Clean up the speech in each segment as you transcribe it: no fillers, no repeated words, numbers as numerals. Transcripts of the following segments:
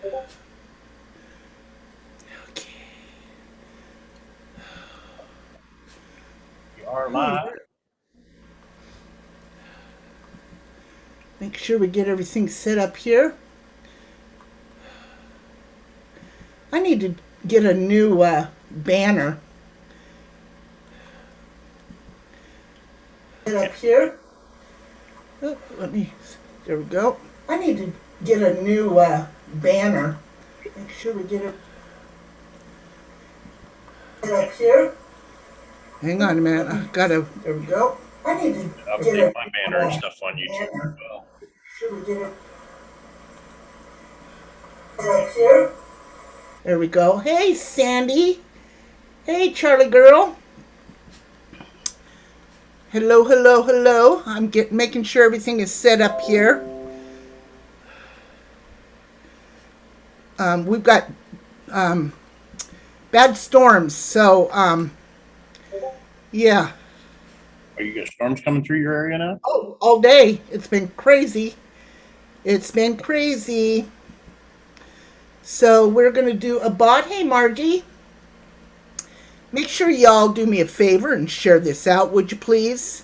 Okay. You are All live. right. Make sure we get everything set up here. I need to get a new banner. Set up here. Oh, let me. There we go. I need to get a new banner. Make sure we get it set up here. Hang on a minute. I gotta. There we go. I need to get Update a my new banner and stuff on YouTube as banner. well. Should we get it set up here? There we go. Hey, Sandy. Hey, Charlie girl. Hello, hello, hello. Making sure everything is set up here. We've got um, bad storms, so yeah. Are you got storms coming through your area now? Oh, all day. It's been crazy. It's been crazy. So we're gonna do a bot. Hey, Margie. Make sure y'all do me a favor and share this out, would you please?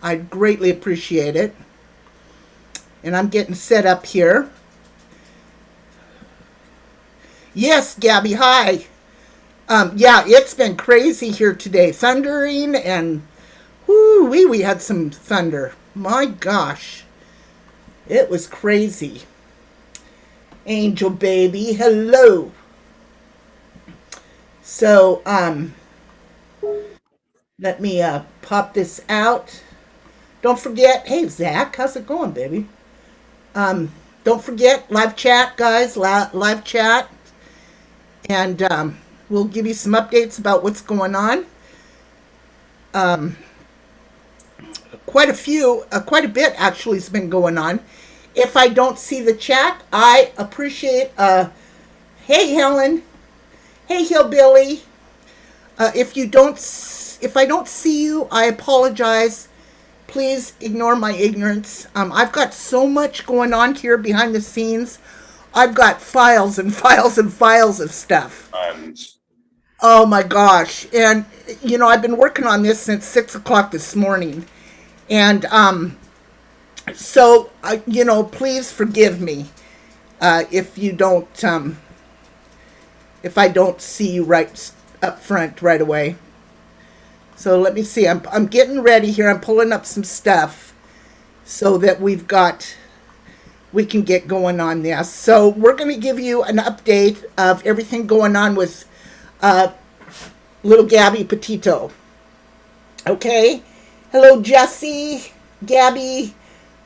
I'd greatly appreciate it. And I'm getting set up here. Yes, Gabby, hi. Yeah, it's been crazy here today. Thundering and whoo wee, we had some thunder. My gosh. It was crazy. Angel baby, hello. So, let me pop this out. Don't forget, hey Zach, how's it going, baby? Don't forget live chat, guys. Live chat, and we'll give you some updates about what's going on. Quite a bit actually has been going on. If I don't see the chat, I appreciate. Hey Helen, hey Hillbilly. If I don't see you, I apologize. Please ignore my ignorance. I've got so much going on here behind the scenes. I've got files and files and files of stuff. Tons. Oh my gosh. And, I've been working on this since 6 o'clock this morning. And please forgive me if you don't, if I don't see you right up front right away. So let me see. I'm getting ready here. I'm pulling up some stuff so that we can get going on this. So we're going to give you an update of everything going on with uh, little Gabby Petito. Okay. Hello, Jesse, Gabby,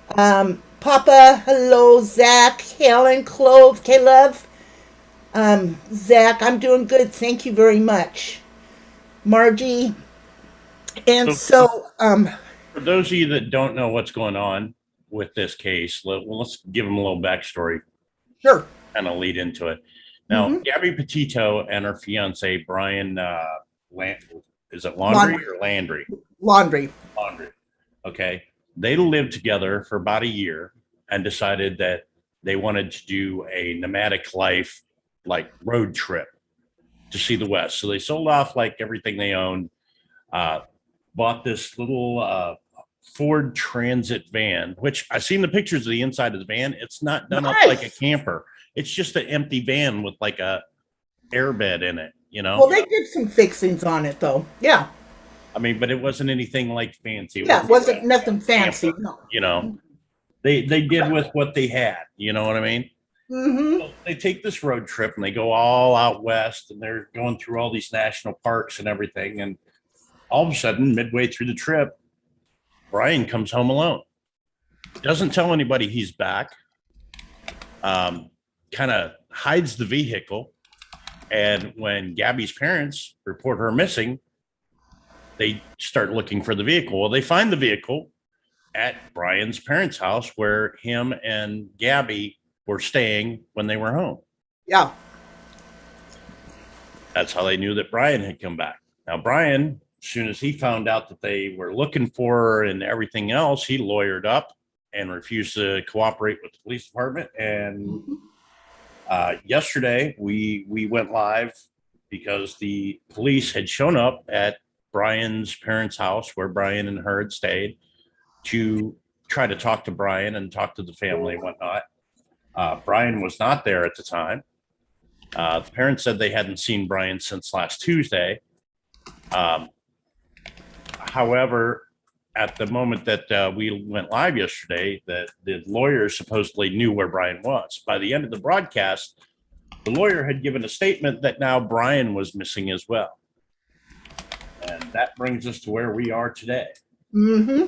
Papa. Hello, Zach, Helen, Clove, K-Love. Zach, I'm doing good. Thank you very much. Margie. And So, so, for those of you that don't know what's going on with this case, let's give them a little backstory, sure. kind of lead into it. Now, Mm-hmm. Gabby Petito and her fiance Brian, is it Laundry Laundry. or Landry? Laundry. Laundry. Okay, they lived together for about a year and decided that they wanted to do a nomadic life, like road trip to see the West. So they sold off like everything they owned, uh, bought this little Ford Transit van, which I've seen the pictures of the inside of the van. It's not done up like a Nice. camper. It's just an empty van with like a airbed in it, you Well, know? they did some fixings on it, though. Yeah. I mean, but it wasn't anything like fancy. It Yeah. It wasn't like wasn't a nothing fancy. camper, No. you know? They did with what they had, you know what I mean? Mm-hmm. So they take this road trip and they go all out west and they're going through all these national parks and everything. And all of a sudden, midway through the trip, Brian comes home alone. Doesn't tell anybody he's back. Kind of hides the vehicle. And when Gabby's parents report her missing, they start looking for the vehicle. Well, they find the vehicle at Brian's parents' house where him and Gabby were staying when they were home. Yeah. That's how they knew that Brian had come back. Now, Brian, as soon as he found out that they were looking for her and everything else, he lawyered up and refused to cooperate with the police department. And yesterday we went live because the police had shown up at Brian's parents' house where Brian and her had stayed to try to talk to Brian and talk to the family and whatnot. Brian was not there at the time. The parents said they hadn't seen Brian since last Tuesday. However, at the moment that we went live yesterday, that the lawyer supposedly knew where Brian was. By the end of the broadcast, the lawyer had given a statement that now Brian was missing as well. And that brings us to where we are today. Mm-hmm.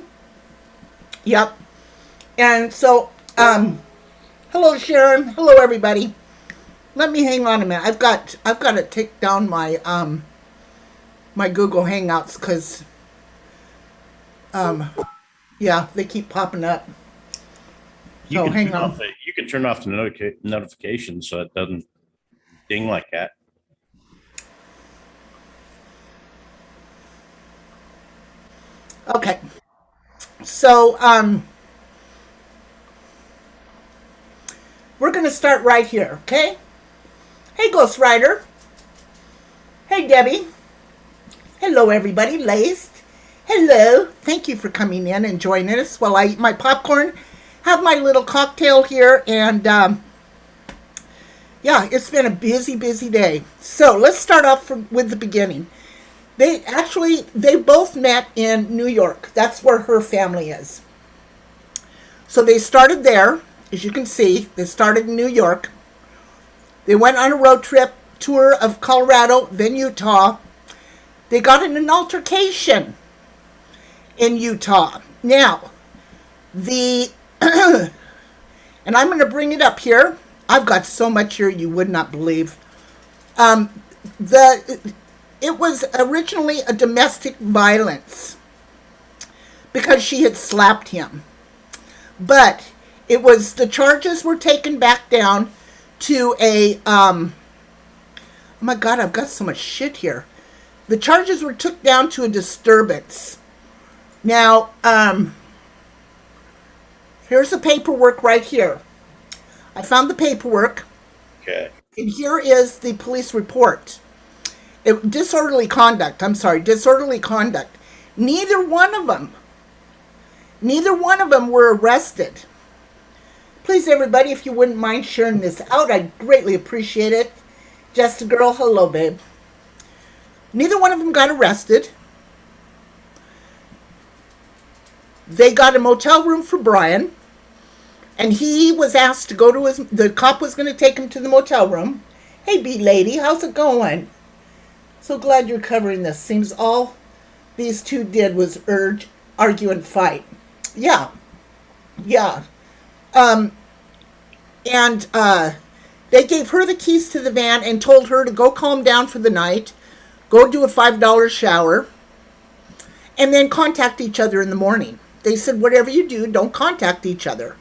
Yep. And so, hello Sharon. Hello everybody. Let me hang on a minute. I've got to take down my my Google Hangouts because yeah, they keep popping up. So hang on. You can turn off the notifications so it doesn't ding like that. Okay. So we're going to start right here, okay? Hey, Ghost Rider. Hey, Debbie. Hello, everybody. Laced. Hello. Thank you for coming in and joining us while I eat my popcorn. Have my little cocktail here. And, yeah, it's been a busy, busy day. So let's start off with the beginning. They both met in New York. That's where her family is. So they started there. As you can see, they started in New York. They went on a road trip tour of Colorado, then Utah. They got in an altercation in Utah. Now, and I'm going to bring it up here. I've got so much here you would not believe. It was originally a domestic violence because she had slapped him. But the charges were taken back down to oh my God, I've got so much shit here. The charges were took down to a disturbance. Now, here's the paperwork right here. I found the paperwork. Okay. And here is the police report. Disorderly conduct. Neither one of them were arrested. Please, everybody, if you wouldn't mind sharing this out, I'd greatly appreciate it. Just a girl, hello, babe. Neither one of them got arrested. They got a motel room for Brian, and he was asked to go to the cop was going to take him to the motel room. Hey, B lady, how's it going? So glad you're covering this. Seems all these two did was argue, and fight. Yeah. They gave her the keys to the van and told her to go calm down for the night, go do a $5 shower, and then contact each other in the morning. They said, whatever you do, don't contact each other.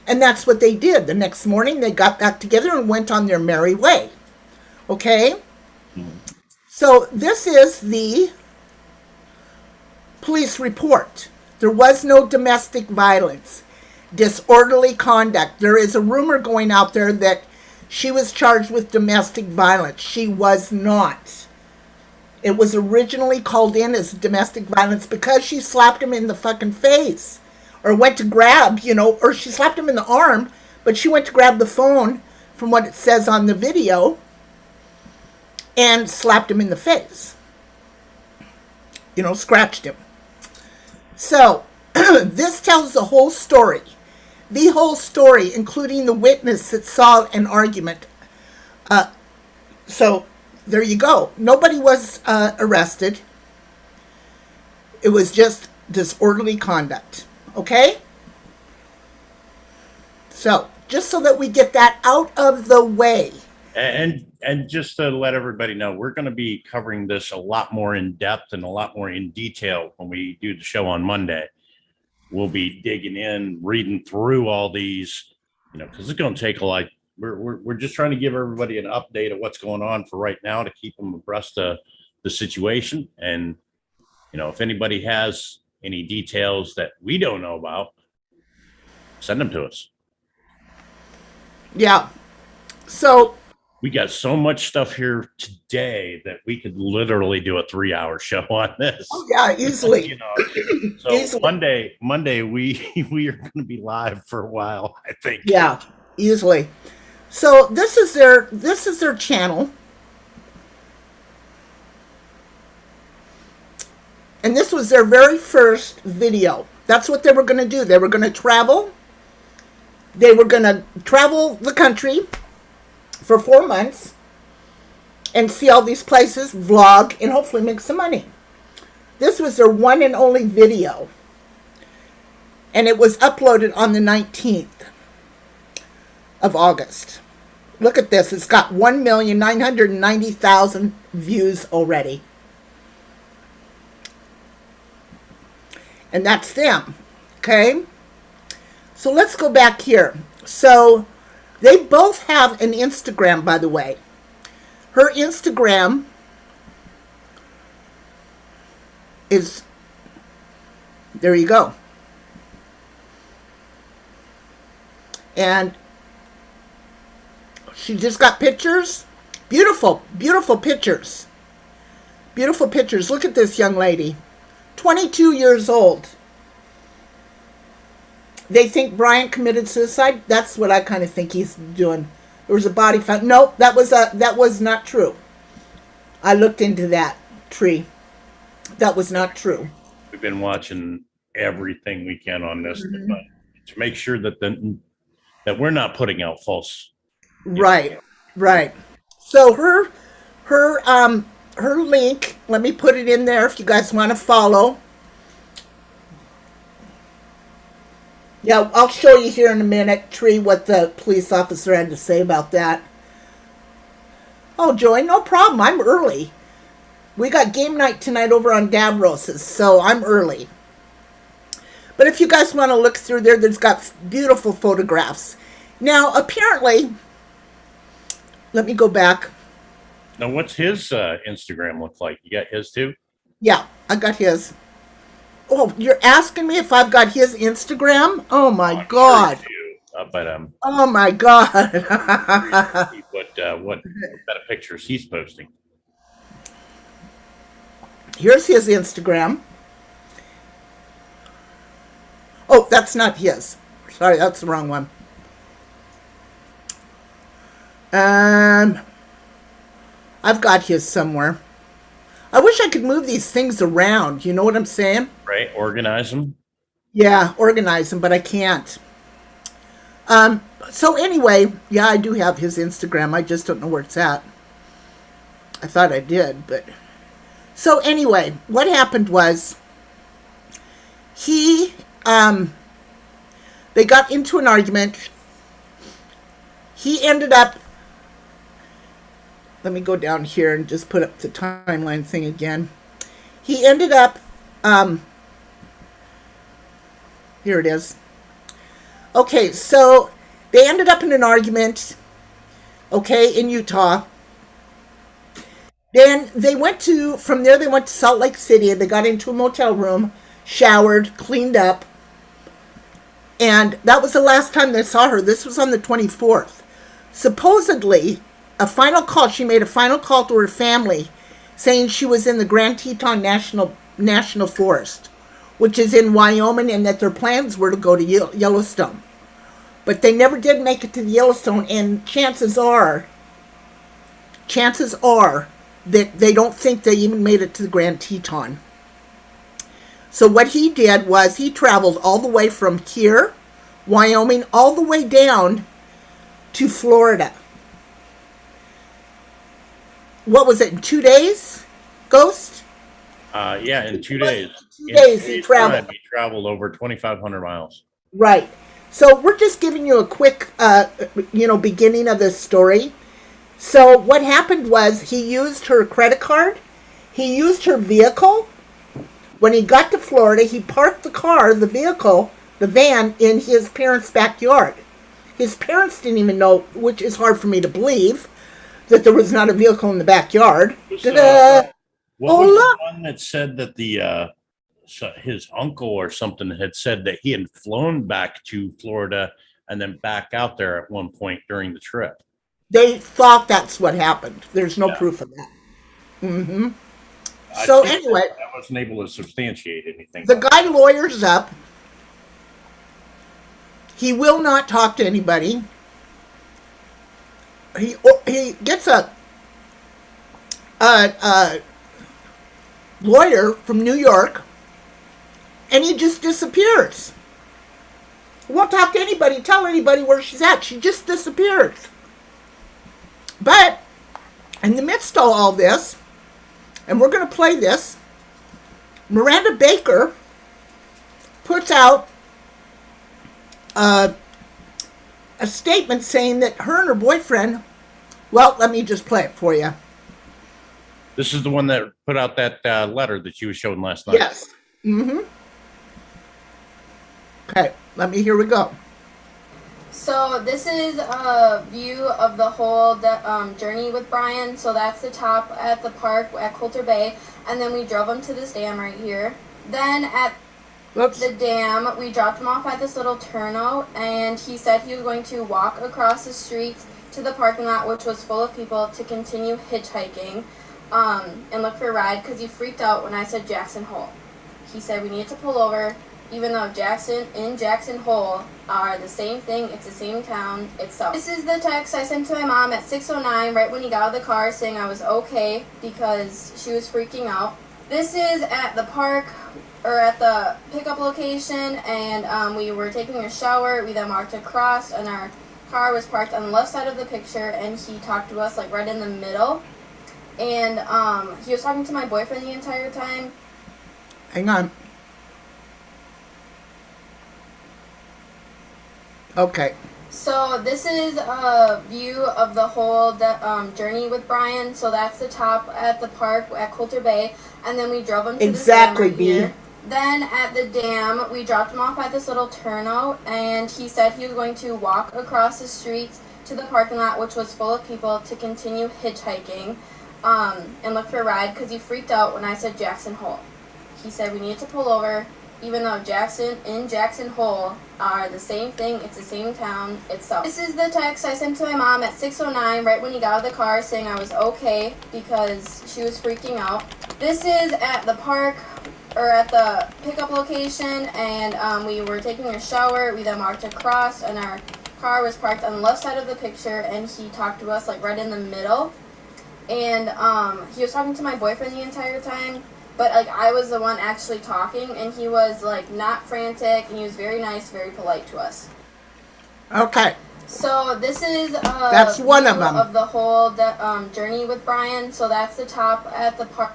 And that's what they did. The next morning, they got back together and went on their merry way. Okay? So this is the police report. There was no domestic violence. Disorderly conduct. There is a rumor going out there that she was charged with domestic violence. She was not. It was originally called in as domestic violence because she slapped him in the fucking face. Or went to grab, or she slapped him in the arm, but she went to grab the phone from what it says on the video and slapped him in the face. Scratched him. So, this tells the whole story. The whole story, including the witness that saw an argument. So, there you go. Nobody was arrested. It was just disorderly conduct. Okay? So, just so that we get that out of the way. And just to let everybody know, we're going to be covering this a lot more in depth and a lot more in detail when we do the show on Monday. We'll be digging in, reading through all these, because it's going to take a lot. We're just trying to give everybody an update of what's going on for right now to keep them abreast of the situation. And, if anybody has any details that we don't know about, Send them to us. Yeah. So We got so much stuff here today that we could literally do a 3-hour show on this. yeah, easily. You know, so Easily. Monday we are going to be live for a while, I think. Yeah, easily. So this is their channel. And this was their very first video. That's what they were going to do. They were going to travel. They were going to travel the country for 4 months and see all these places, vlog, and hopefully make some money. This was their one and only video. And it was uploaded on the 19th of August. Look at this. It's got 1,990,000 views already. And that's them. Okay? So let's go back here. So they both have an Instagram, by the way. Her Instagram is, there you go. And she just got pictures. Beautiful, beautiful pictures. Beautiful pictures. Look at this young lady. 22 years old. They think Bryant committed suicide. That's what I kind of think he's doing. There was a body found. Nope, that was not true. I looked into that tree. That was not true. We've been watching everything we can on this to make sure that that we're not putting out false. Right, right. So her link. Let me put it in there if you guys want to follow. Yeah, I'll show you here in a minute, Tree, what the police officer had to say about that. Oh, Joy, no problem. I'm early. We got game night tonight over on Davros's, so I'm early. But if you guys want to look through there, there's got beautiful photographs. Now, apparently, let me go back. Now, what's his Instagram look like? You got his too? Yeah, I got his. Oh, you're asking me if I've got his Instagram? Oh my God! Sure but oh my God! what kind of pictures he's posting? Here's his Instagram. Oh, that's not his. Sorry, that's the wrong one. I've got his somewhere. I wish I could move these things around. You know what I'm saying? Right, organize them. Yeah, organize them, but I can't. So anyway, yeah, I do have his Instagram. I just don't know where it's at. I thought I did, but... So anyway, what happened was... They got into an argument. He ended up... Let me go down here and just put up the timeline thing again. He ended up... here it is. Okay, so they ended up in an argument, okay, in Utah. Then they went to, from there they went to Salt Lake City, and they got into a motel room, showered, cleaned up, and that was the last time they saw her. This was on the 24th. Supposedly, she made a final call to her family, saying she was in the Grand Teton National Forest, which is in Wyoming, and that their plans were to go to Yellowstone. But they never did make it to the Yellowstone, and chances are that they don't think they even made it to the Grand Teton. So what he did was he traveled all the way from here, Wyoming, all the way down to Florida. What was it, in 2 days, Ghost? Yeah, in 2 days. In 2 days he traveled. He traveled over 2,500 miles. Right. So we're just giving you a quick, beginning of this story. So what happened was he used her credit card. He used her vehicle. When he got to Florida, he parked the vehicle, the van, in his parents' backyard. His parents didn't even know, which is hard for me to believe, that there was not a vehicle in the backyard. What was the one that said that the his uncle or something had said that he had flown back to Florida and then back out there at one point during the trip. They thought that's what happened. There's no Yeah, proof of that. Hmm. I So think anyway, I wasn't able to substantiate anything. the guy lawyers up. He will not talk to anybody. He gets a lawyer from New York, and he just disappears. He won't talk to anybody, tell anybody where she's at. She just disappears. But in the midst of all this, and we're going to play this, Miranda Baker puts out a statement saying that her and her boyfriend, well, let me just play it for you. This is the one that put out that letter that you was showing last night. Yes. Mm-hmm. Okay, here we go. So this is a view of the whole journey with Brian. So that's the top at the park at Coulter Bay, and then we drove him to this dam right here. Then at the dam, we dropped him off at this little turnout, and he said he was going to walk across the street to the parking lot, which was full of people, to continue hitchhiking and look for a ride, because he freaked out when I said Jackson Hole. He said we needed to pull over, even though Jackson and Jackson Hole are the same thing. It's the same town itself. This is the text I sent to my mom at 6:09, right when he got out of the car, saying I was okay because she was freaking out. This is at the park, or at the pickup location, and we were taking a shower. We then walked across, and our car was parked on the left side of the picture, and he talked to us like right in the middle. And he was talking to my boyfriend the entire time. Hang on. Okay. So this is a view of the whole journey with Brian. So that's the top at the park at Coulter Bay, and then we drove him to exactly, this dam right here. Then at the dam, we dropped him off at this little turnout, and he said he was going to walk across the street to the parking lot, which was full of people, to continue hitchhiking and look for a ride, because he freaked out when I said Jackson Hole. He said we needed to pull over, even though Jackson and Jackson Hole are the same thing. It's the same town itself. This is the text I sent to my mom at 6:09, right when he got out of the car, saying I was okay because she was freaking out. This is at the park, or at the pickup location, and we were taking a shower. We then walked across, and our car was parked on the left side of the picture, and he talked to us like right in the middle. And he was talking to my boyfriend the entire time. But, like, I was the one actually talking, and he was, like, not frantic, and he was very nice, very polite to us. Okay. So this is that's one of them. Of the whole journey with Brian. So that's the top at the park.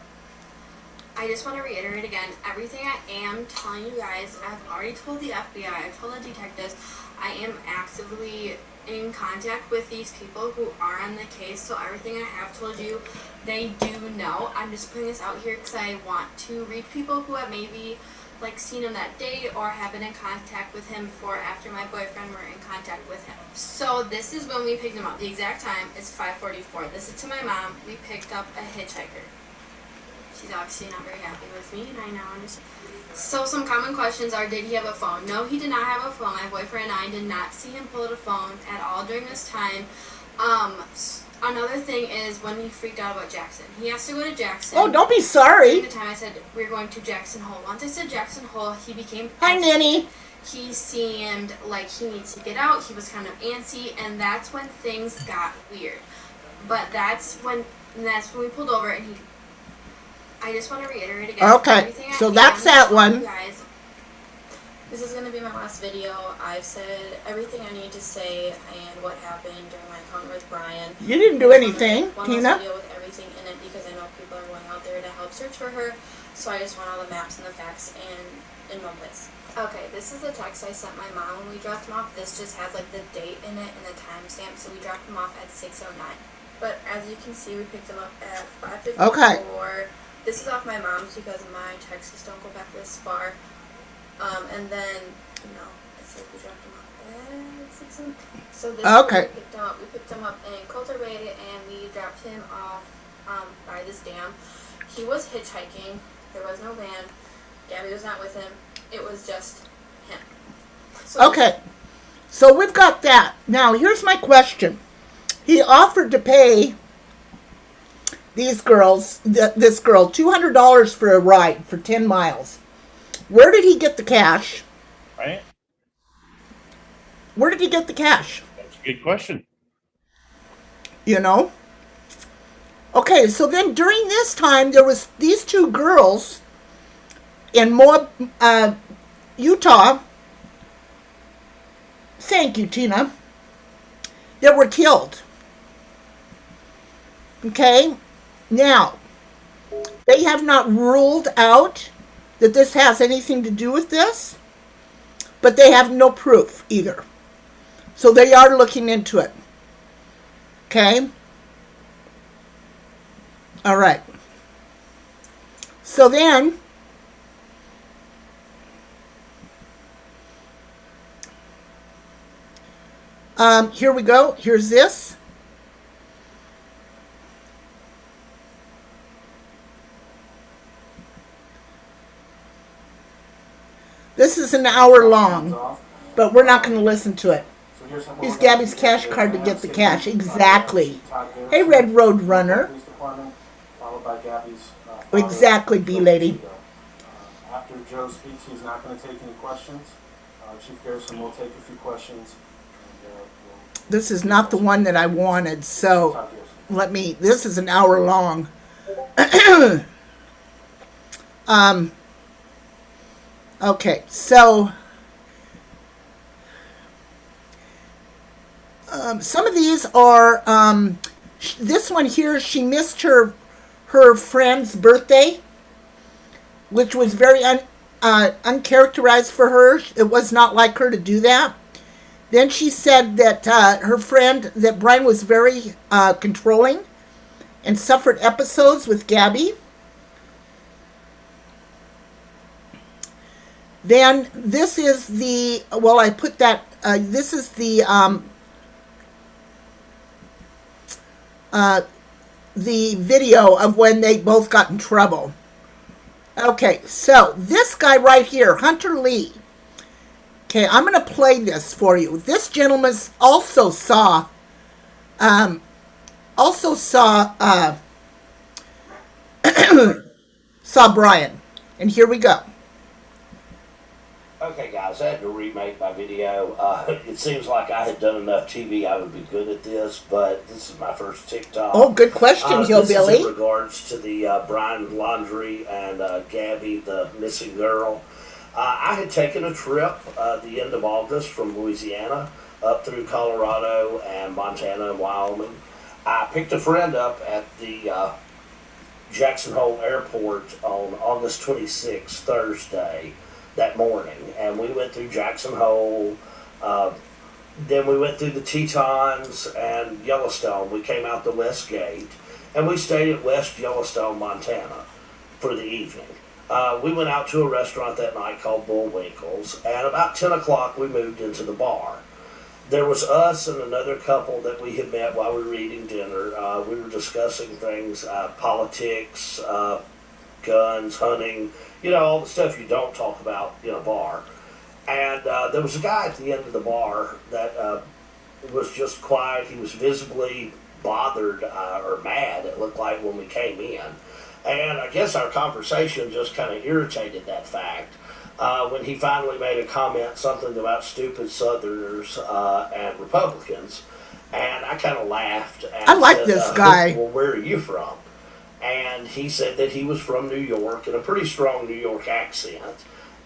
I just want to reiterate again, everything I am telling you guys, I've already told the FBI, I've told the detectives. I am actively in contact with these people who are on the case, so everything I have told you, they do know. I'm just putting this out here because I want to reach people who have maybe like seen him that day or have been in contact with him before, after my boyfriend were in contact with him. So this is when we picked him up. The exact time is 5:44. This is to my mom. We picked up a hitchhiker. She's obviously not very happy with me, and I now understand. So some common questions are, did he have a phone? No, he did not have a phone. My boyfriend and I did not see him pull out a phone at all during this time. Another thing is when he freaked out about Jackson. He has to go to Jackson. Oh, don't be sorry. During the time I said we're going to Jackson Hole. Once I said Jackson Hole, he became... Hi, Nanny. He seemed like he needs to get out. He was kind of antsy, and that's when things got weird. But that's when we pulled over, and he... I just want to reiterate again. Okay, so that's that one. Guys, this is going to be my last video. I've said everything I need to say and what happened during my encounter with Brian. You didn't do anything, one Tina. last video with everything in it, because I know people are going out there to help search for her. So I just want all the maps and the facts in one place. Okay, this is the text I sent my mom when we dropped him off. This just has like the date in it and the timestamp. So we dropped him off at 6:09. But as you can see, we picked him up at 5:54. Okay. This is off my mom's because my texts don't go back this far. And then, it's like we dropped him off at 6. So this okay. is where we picked him up in Coulter Bay, and we dropped him off by this dam. He was hitchhiking. There was no van. Gabby was not with him. It was just him. So, Okay. So we've got that. Now, here's my question. He offered to pay this girl $200 for a ride for 10 miles. Where did he get the cash? Right? Where did he get the cash? That's a good question. You know? Okay, so then during this time, there was these two girls in Moab, Utah. Thank you, Tina. That were killed. Okay? Now, they have not ruled out that this has anything to do with this, but they have no proof either. So they are looking into it. Okay? All right. So then, here we go. Here's this. This is an hour long, but we're not going to listen to it. Use Gabby's cash card to get the cash. Exactly. Hey, Red Road Runner. Exactly, B-Lady. After Joe speaks, he's not going to take any questions. Chief Garrison will take a few questions. This is not the one that I wanted, so this is an hour long. Okay, so some of these are, this one here, she missed her friend's birthday, which was very uncharacterized for her. It was not like her to do that. Then she said that her friend, that Brian was very controlling and suffered episodes with Gabby. Then this is the, well, I put that, this is the video of when they both got in trouble. Okay, so this guy right here, Hunter Lee. Okay, I'm going to play this for you. This gentleman also saw saw Brian. And here we go. Okay, guys, I had to remake my video. It seems like I had done enough TV, I would be good at this, but this is my first TikTok. Oh, good question, Hillbilly. This is in regards to the Brian Laundrie and Gabby, the missing girl. I had taken a trip the end of August from Louisiana up through Colorado and Montana and Wyoming. I picked a friend up at the Jackson Hole Airport on August 26th, Thursday, that morning, and we went through Jackson Hole, then we went through the Tetons and Yellowstone. We came out the West Gate, and we stayed at West Yellowstone, Montana for the evening. We went out to a restaurant that night called Bullwinkle's, and about 10 o'clock we moved into the bar. There was us and another couple that we had met while we were eating dinner. We were discussing things, politics, guns, hunting, all the stuff you don't talk about in a bar. And there was a guy at the end of the bar that was just quiet. He was visibly bothered or mad, it looked like, when we came in. And I guess our conversation just kind of irritated that fact when he finally made a comment, something about stupid Southerners and Republicans. And I kind of laughed. And I like this guy. Well, where are you from? And he said that he was from New York in a pretty strong New York accent,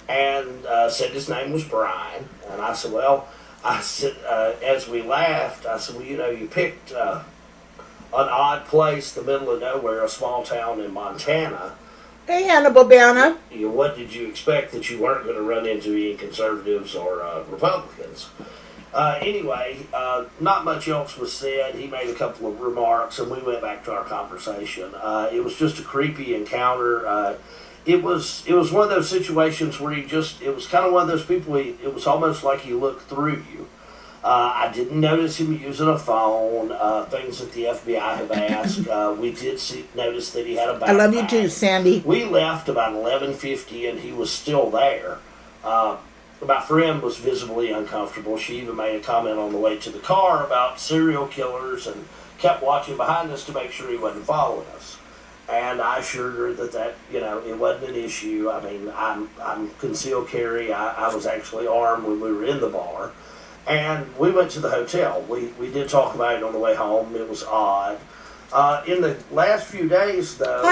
and said his name was Brian. And I said, well, as we laughed, I said, well, you picked an odd place, the middle of nowhere, a small town in Montana. Hey, Hannibal Banna. What did you expect, that you weren't going to run into any conservatives or Republicans? Anyway, not much else was said. He made a couple of remarks, and we went back to our conversation. It was just a creepy encounter. It was one of those situations where it was kind of one of those people, it was almost like he looked through you. I didn't notice him using a phone, things that the FBI have asked. We did notice that he had a backpack. I love you too, Sandy. We left about 11:50 and he was still there. My friend was visibly uncomfortable. She even made a comment on the way to the car about serial killers and kept watching behind us to make sure he wasn't following us. And I assured her that it wasn't an issue. I mean, I'm concealed carry. I was actually armed when we were in the bar. And we went to the hotel. We did talk about it on the way home. It was odd. In the last few days, though,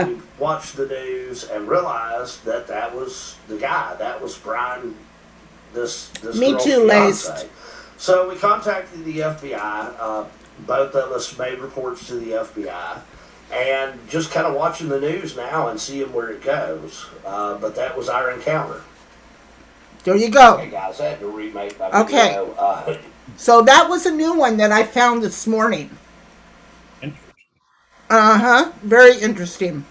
we watched the news and realized that was the guy. That was Brian, this Me girl's too, fiance. Laced. So we contacted the FBI. Both of us made reports to the FBI. And just kind of watching the news now and seeing where it goes. But that was our encounter. There you go. Hey guys, I had to remake my Okay. video. So that was a new one that I found this morning. Interesting. Uh-huh. Very interesting.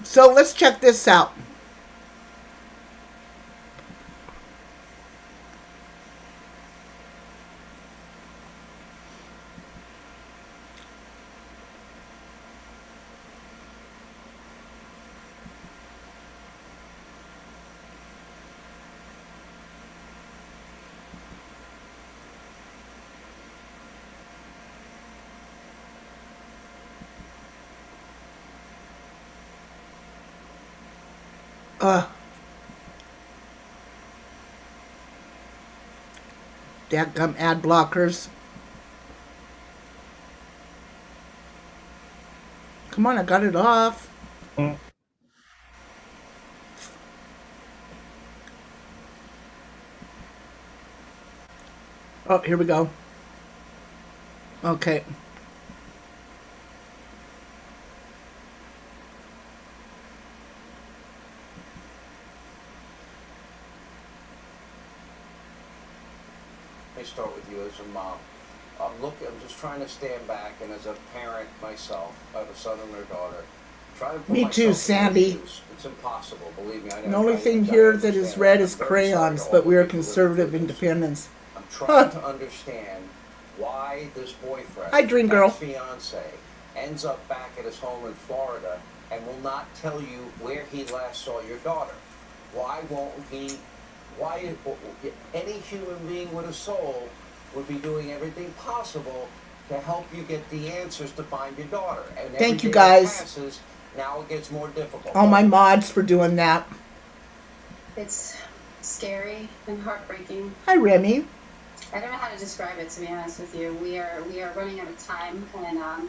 So let's check this out. Dadgum ad blockers. Come on, I got it off. Oh, here we go. Okay. Let me start with you as a mom. I'm just trying to stand back, and as a parent myself, I have a son and a daughter. Try to put Me too, myself in their Sandy. shoes. It's impossible, believe me. The only thing here that is red is crayons, but we are conservative independents. I'm trying to understand why this boyfriend, Hi, Dream Girl. ex-fiance, ends up back at his home in Florida and will not tell you where he last saw your daughter. Why won't he? Why any human being with a soul would be doing everything possible to help you get the answers to find your daughter. And Thank you, every day that guys. passes, now it gets more difficult. All my mods for doing that. It's scary and heartbreaking. Hi, Remy. I don't know how to describe it, to be honest with you. We are running out of time, and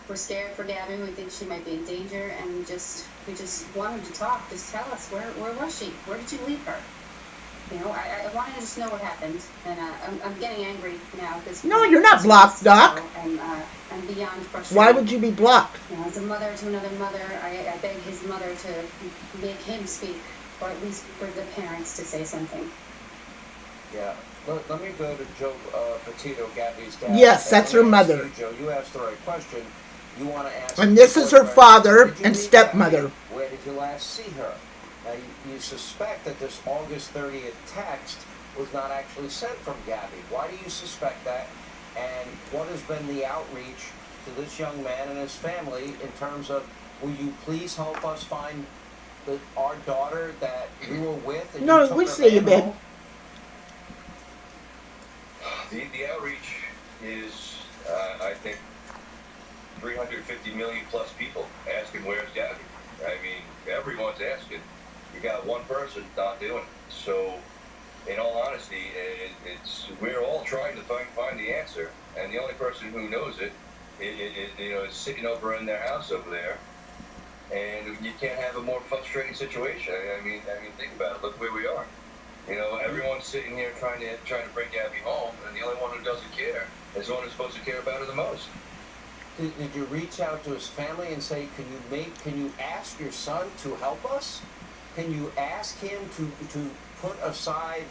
we're scared for Gabby. We think she might be in danger, and we just want her to talk. Just tell us, where was she? Where did you leave her? You know, I wanted to just know what happened, and I'm getting angry now because No, you're not blocked, Doc. And I'm beyond frustrated. Why would you be blocked? You know, as a mother to another mother, I beg his mother to make him speak, or at least for the parents to say something. Yeah. Let me go to Joe Petito, Gabby's dad. Yes, that's her Let me ask mother. You, Joe, you asked the right question. You want to ask. And this is her boyfriend, father "Where did you and meet stepmother." Gabby? Where did you last see her? Now, you suspect that this August 30th text was not actually sent from Gabby. Why do you suspect that? And what has been the outreach to this young man and his family in terms of, will you please help us find our daughter that you were with? And No, you took we her see you, van babe. home? The outreach is, I think, 350 million plus people asking where's Gabby. I mean, everyone's asking. You got one person not doing it. So, in all honesty, we're all trying to find the answer, and the only person who knows it, is sitting over in their house over there. And you can't have a more frustrating situation. I mean, think about it. Look where we are. You know, everyone's sitting here trying to bring Gabby home, and the only one who doesn't care is the one who's supposed to care about her the most. Did you reach out to his family and say, can you ask your son to help us? Can you ask him to put aside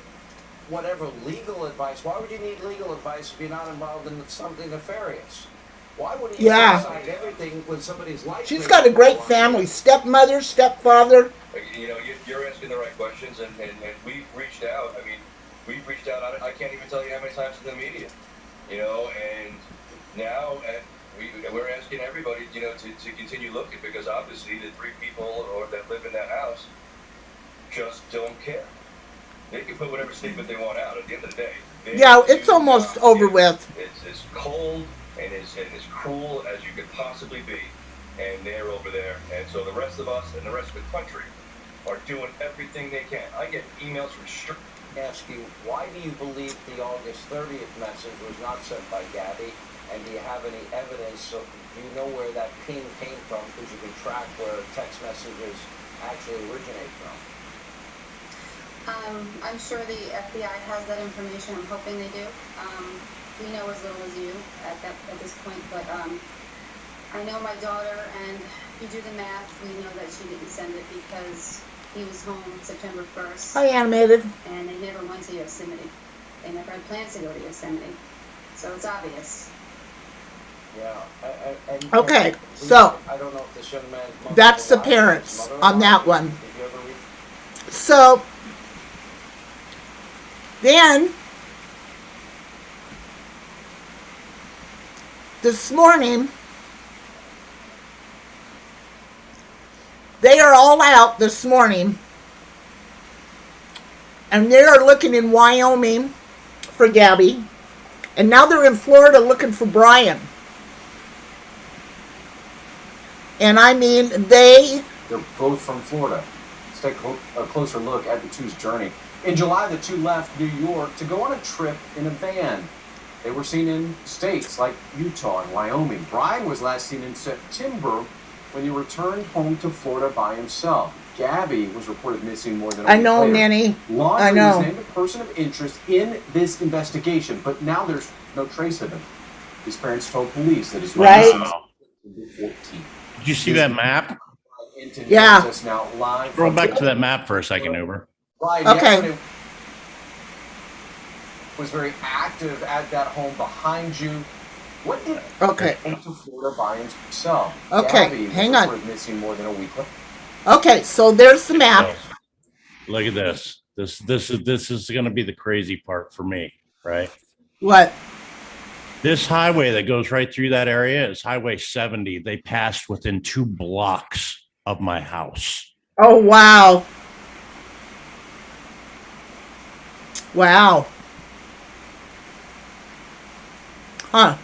whatever legal advice? Why would you need legal advice if you're not involved in something nefarious? Why would he Yeah. put aside everything when somebody's life? She's got a great family. Stepmother, stepfather. You know, you're asking the right questions, and we've reached out. I mean, we've reached out. I I can't even tell you how many times in the media, you know, and now we're asking everybody, you know, to continue looking, because obviously the 3 people that live in that house just don't care. They can put whatever statement they want out. At the end of the day, Yeah, it's almost over with. It's as cold and as cruel as you could possibly be, and they're over there. And so the rest of us and the rest of the country are doing everything they can. I get emails from Ask you, why do you believe the August 30th message was not sent by Gabby? And do you have any evidence, so do you know where that ping came from, because you can track where text messages actually originate from? I'm sure the FBI has that information. I'm hoping they do. We know as little as you at this point, but I know my daughter, and if you do the math, we know that she didn't send it because he was home September 1st. Hi, Animated. And they never went to Yosemite. They never had plans to go to Yosemite. So it's obvious. Yeah. And Okay, so I don't know if this young man's mother that's the alive, parents his mother on that alive. one. Did you ever read? So then this morning, they are all out this morning, and they are looking in Wyoming for Gabby, and now they're in Florida looking for Brian. And I mean, They're both from Florida. Let's take a closer look at the two's journey. In July, the two left New York to go on a trip in a van. They were seen in states like Utah and Wyoming. Brian was last seen in September when he returned home to Florida by himself. Gabby was reported missing more than a I week know, later. Nanny. Laundrie I know. was named a person of interest in this investigation, but now there's no trace of him. His parents told police that his Right. missing 14. Did you see that map? Yeah. Joins us now live Scroll from back to that map for a second, Uber. Brian, Okay. yesterday was very active at that home behind you. What did Okay. he to Florida by himself? Okay, Gabby hang was on. reported missing more than a week. Okay, so there's the map. Look at this. This is going to be the crazy part for me, right? What? This highway that goes right through that area is Highway 70. They passed within 2 blocks of my house. Oh, wow. Wow. Huh.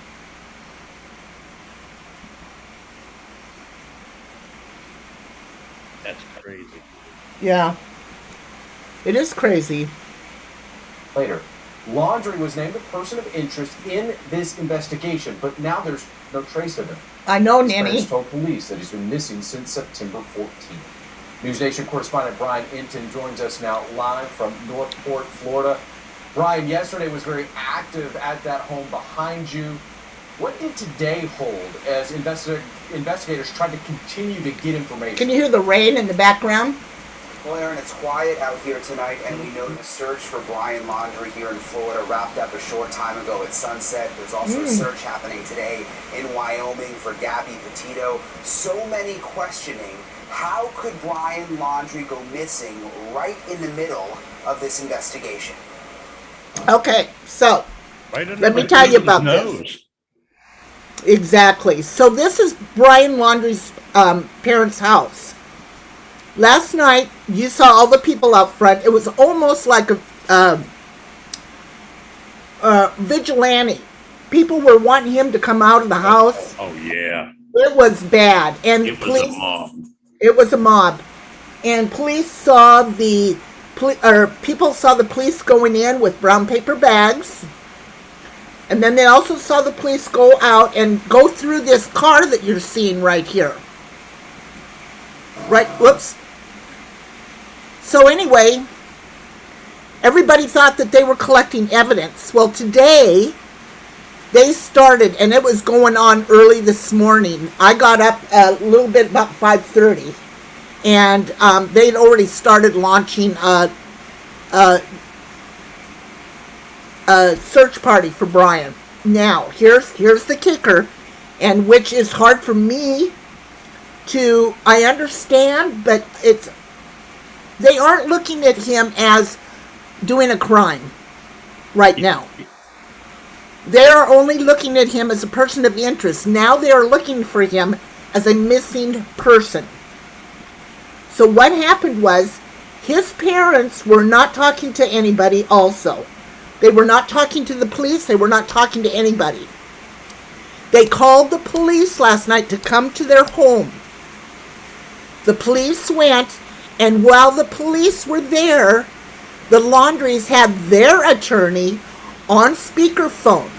That's crazy. Yeah. It is crazy. Later, Laundrie was named a person of interest in this investigation, but now there's no trace of him. I know, His Nanny. parents told police that he's been missing since September 14th. NewsNation correspondent Brian Inton joins us now live from Northport, Florida. Brian, yesterday was very active at that home behind you. What did today hold as investigators tried to continue to get information? Can you hear the rain in the background? Well, Aaron, it's quiet out here tonight, and we know the search for Brian Laundrie here in Florida wrapped up a short time ago at sunset. There's also a search happening today in Wyoming for Gabby Petito. So many questioning, how could Brian Laundrie go missing right in the middle of this investigation? Okay, so Right under let me my tell you nose. about this. Exactly. So this is Brian Laundrie's parents' house. Last night, you saw all the people out front. It was almost like a vigilante. People were wanting him to come out of the house. Oh, yeah. It was bad. And It was police, a mob. It was a mob. And police saw people saw the police going in with brown paper bags. And then they also saw the police go out and go through this car that you're seeing right here. Right, whoops. So anyway, everybody thought that they were collecting evidence. Well, today, they started, and it was going on early this morning. I got up a little bit about 5:30, and they'd already started launching a search party for Brian. Now, here's the kicker, and which is hard for me to, I understand, but they aren't looking at him as doing a crime. right now. They are only looking at him as a person of interest. Now they are looking for him as a missing person. So what happened was his parents were not talking to anybody also. They were not talking to the police. They were not talking to anybody. They called the police last night to come to their home. The police went, and while the police were there, the Laundries had their attorney on speakerphone.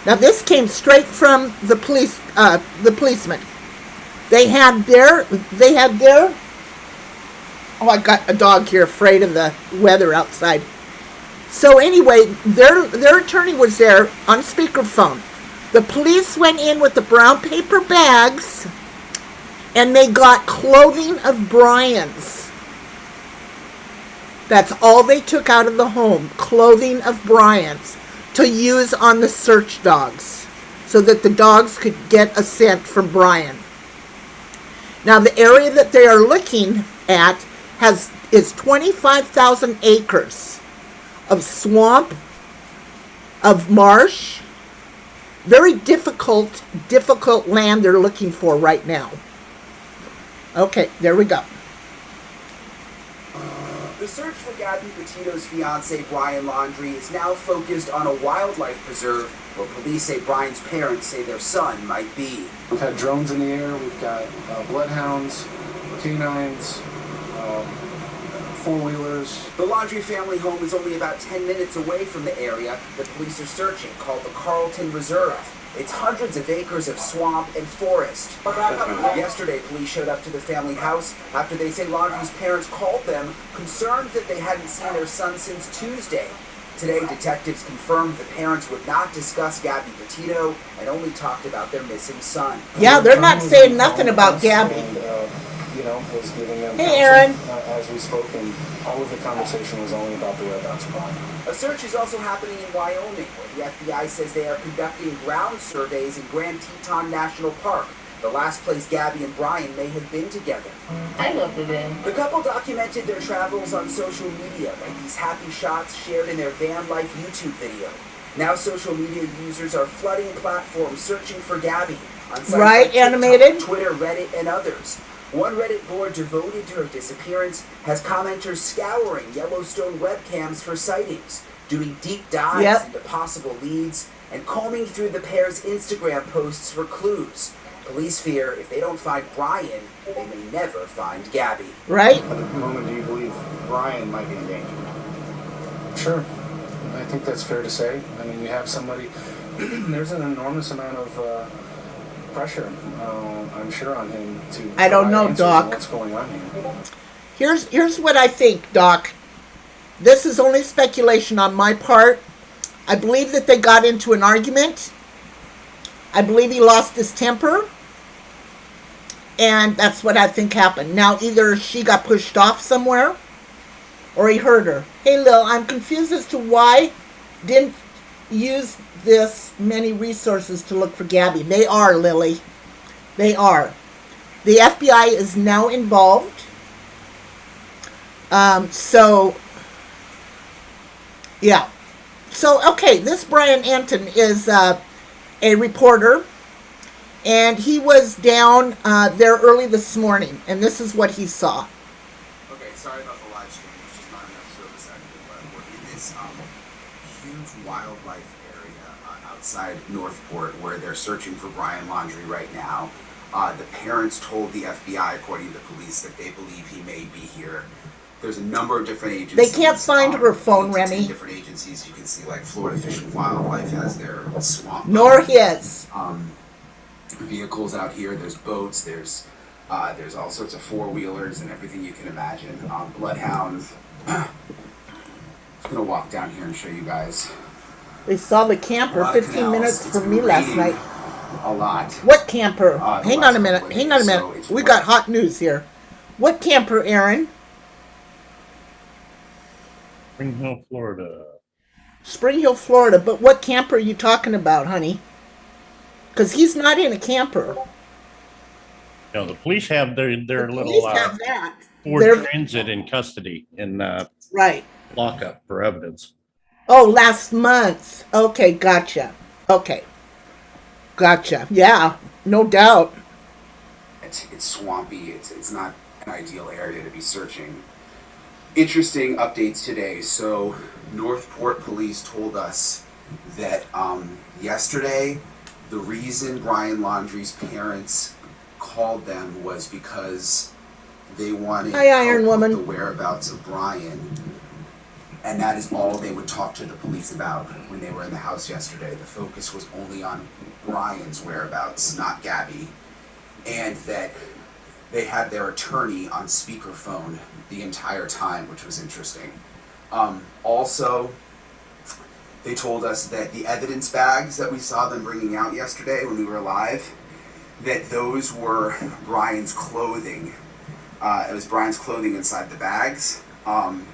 Now this came straight from the policeman. They had their, oh, I got a dog here afraid of the weather outside. So anyway, their attorney was there on speakerphone. The police went in with the brown paper bags, and they got clothing of Brian's. That's all they took out of the home, clothing of Brian's, to use on the search dogs, so that the dogs could get a scent from Brian. Now the area that they are looking at is 25,000 acres of swamp, of marsh. Very difficult land they're looking for right now. Okay, there we go. The search for Gabby Petito's fiancé, Brian Laundrie, is now focused on a wildlife preserve where police say Brian's parents say their son might be. We've had drones in the air, we've got bloodhounds, canines, four-wheelers. The Laundrie family home is only about 10 minutes away from the area the police are searching, called the Carlton Reserve. It's hundreds of acres of swamp and forest. Yesterday, police showed up to the family house after they say Laundrie's parents called them, concerned that they hadn't seen their son since Tuesday. Today, detectives confirmed the parents would not discuss Gabby Petito and only talked about their missing son. Yeah, they're not saying nothing about Gabby. Was giving them hey, Aaron. As we spoke, and all of the conversation was only about the whereabouts of Brian. A search is also happening in Wyoming, where the FBI says they are conducting ground surveys in Grand Teton National Park, the last place Gabby and Brian may have been together. I love the van. The couple documented their travels on social media, like these happy shots shared in their van life YouTube video. Now social media users are flooding platforms searching for Gabby on sites like TikTok, animated, Twitter, Reddit, and others. One Reddit board devoted to her disappearance has commenters scouring Yellowstone webcams for sightings, doing deep dives into possible leads, and combing through the pair's Instagram posts for clues. Police fear if they don't find Brian, they may never find Gabby. Right? At the moment, do you believe Brian might be in danger? Sure. I think that's fair to say. I mean, you have somebody, there's an enormous amount of pressure, I'm sure, on him to. I don't know, Doc. What's going on here? Here's what I think, Doc. This is only speculation on my part. I believe that they got into an argument. I believe he lost his temper. And that's what I think happened. Now, either she got pushed off somewhere, or he hurt her. Hey, Lil, I'm confused as to why didn't use this many resources to look for Gabby. They are, Lily. They are. The FBI is now involved. Yeah. So, okay, this Brian Anton is a reporter, and he was down there early this morning, and this is what he saw. Okay, sorry about the live stream. It's just not enough service actually, but we're in this huge wildlife area outside Northport where they're searching for Brian Laundrie right now. The parents told the FBI, according to police, that they believe he may be here. There's a number of different agencies. They can't find her phone, Remy. Different agencies you can see, like Florida Fish and Wildlife has their swamp. Nor his. Vehicles out here. There's boats. There's all sorts of four-wheelers and everything you can imagine. Bloodhounds. I'm just gonna walk down here and show you guys. They saw the camper 15 minutes from me last night. A lot. What camper? Hang on a minute. Hang on a minute. We got hot news here. What camper, Aaron? Spring Hill, Florida. Spring Hill, Florida. But what camper are you talking about, honey? Because he's not in a camper. No, the police have their little Ford Transit in custody in right lockup for evidence. Oh, last month. Okay, gotcha. Okay, gotcha. Yeah, no doubt. It's swampy. It's not an ideal area to be searching. Interesting updates today. So, Northport Police told us that yesterday, the reason Brian Laundrie's parents called them was because they wanted Hi, Iron help with Woman. the whereabouts of Brian, and that is all they would talk to the police about when they were in the house yesterday. The focus was only on Brian's whereabouts, not Gabby, and that they had their attorney on speakerphone the entire time, which was interesting. Also, they told us that the evidence bags that we saw them bringing out yesterday when we were live, that those were Brian's clothing. It was Brian's clothing inside the bags. And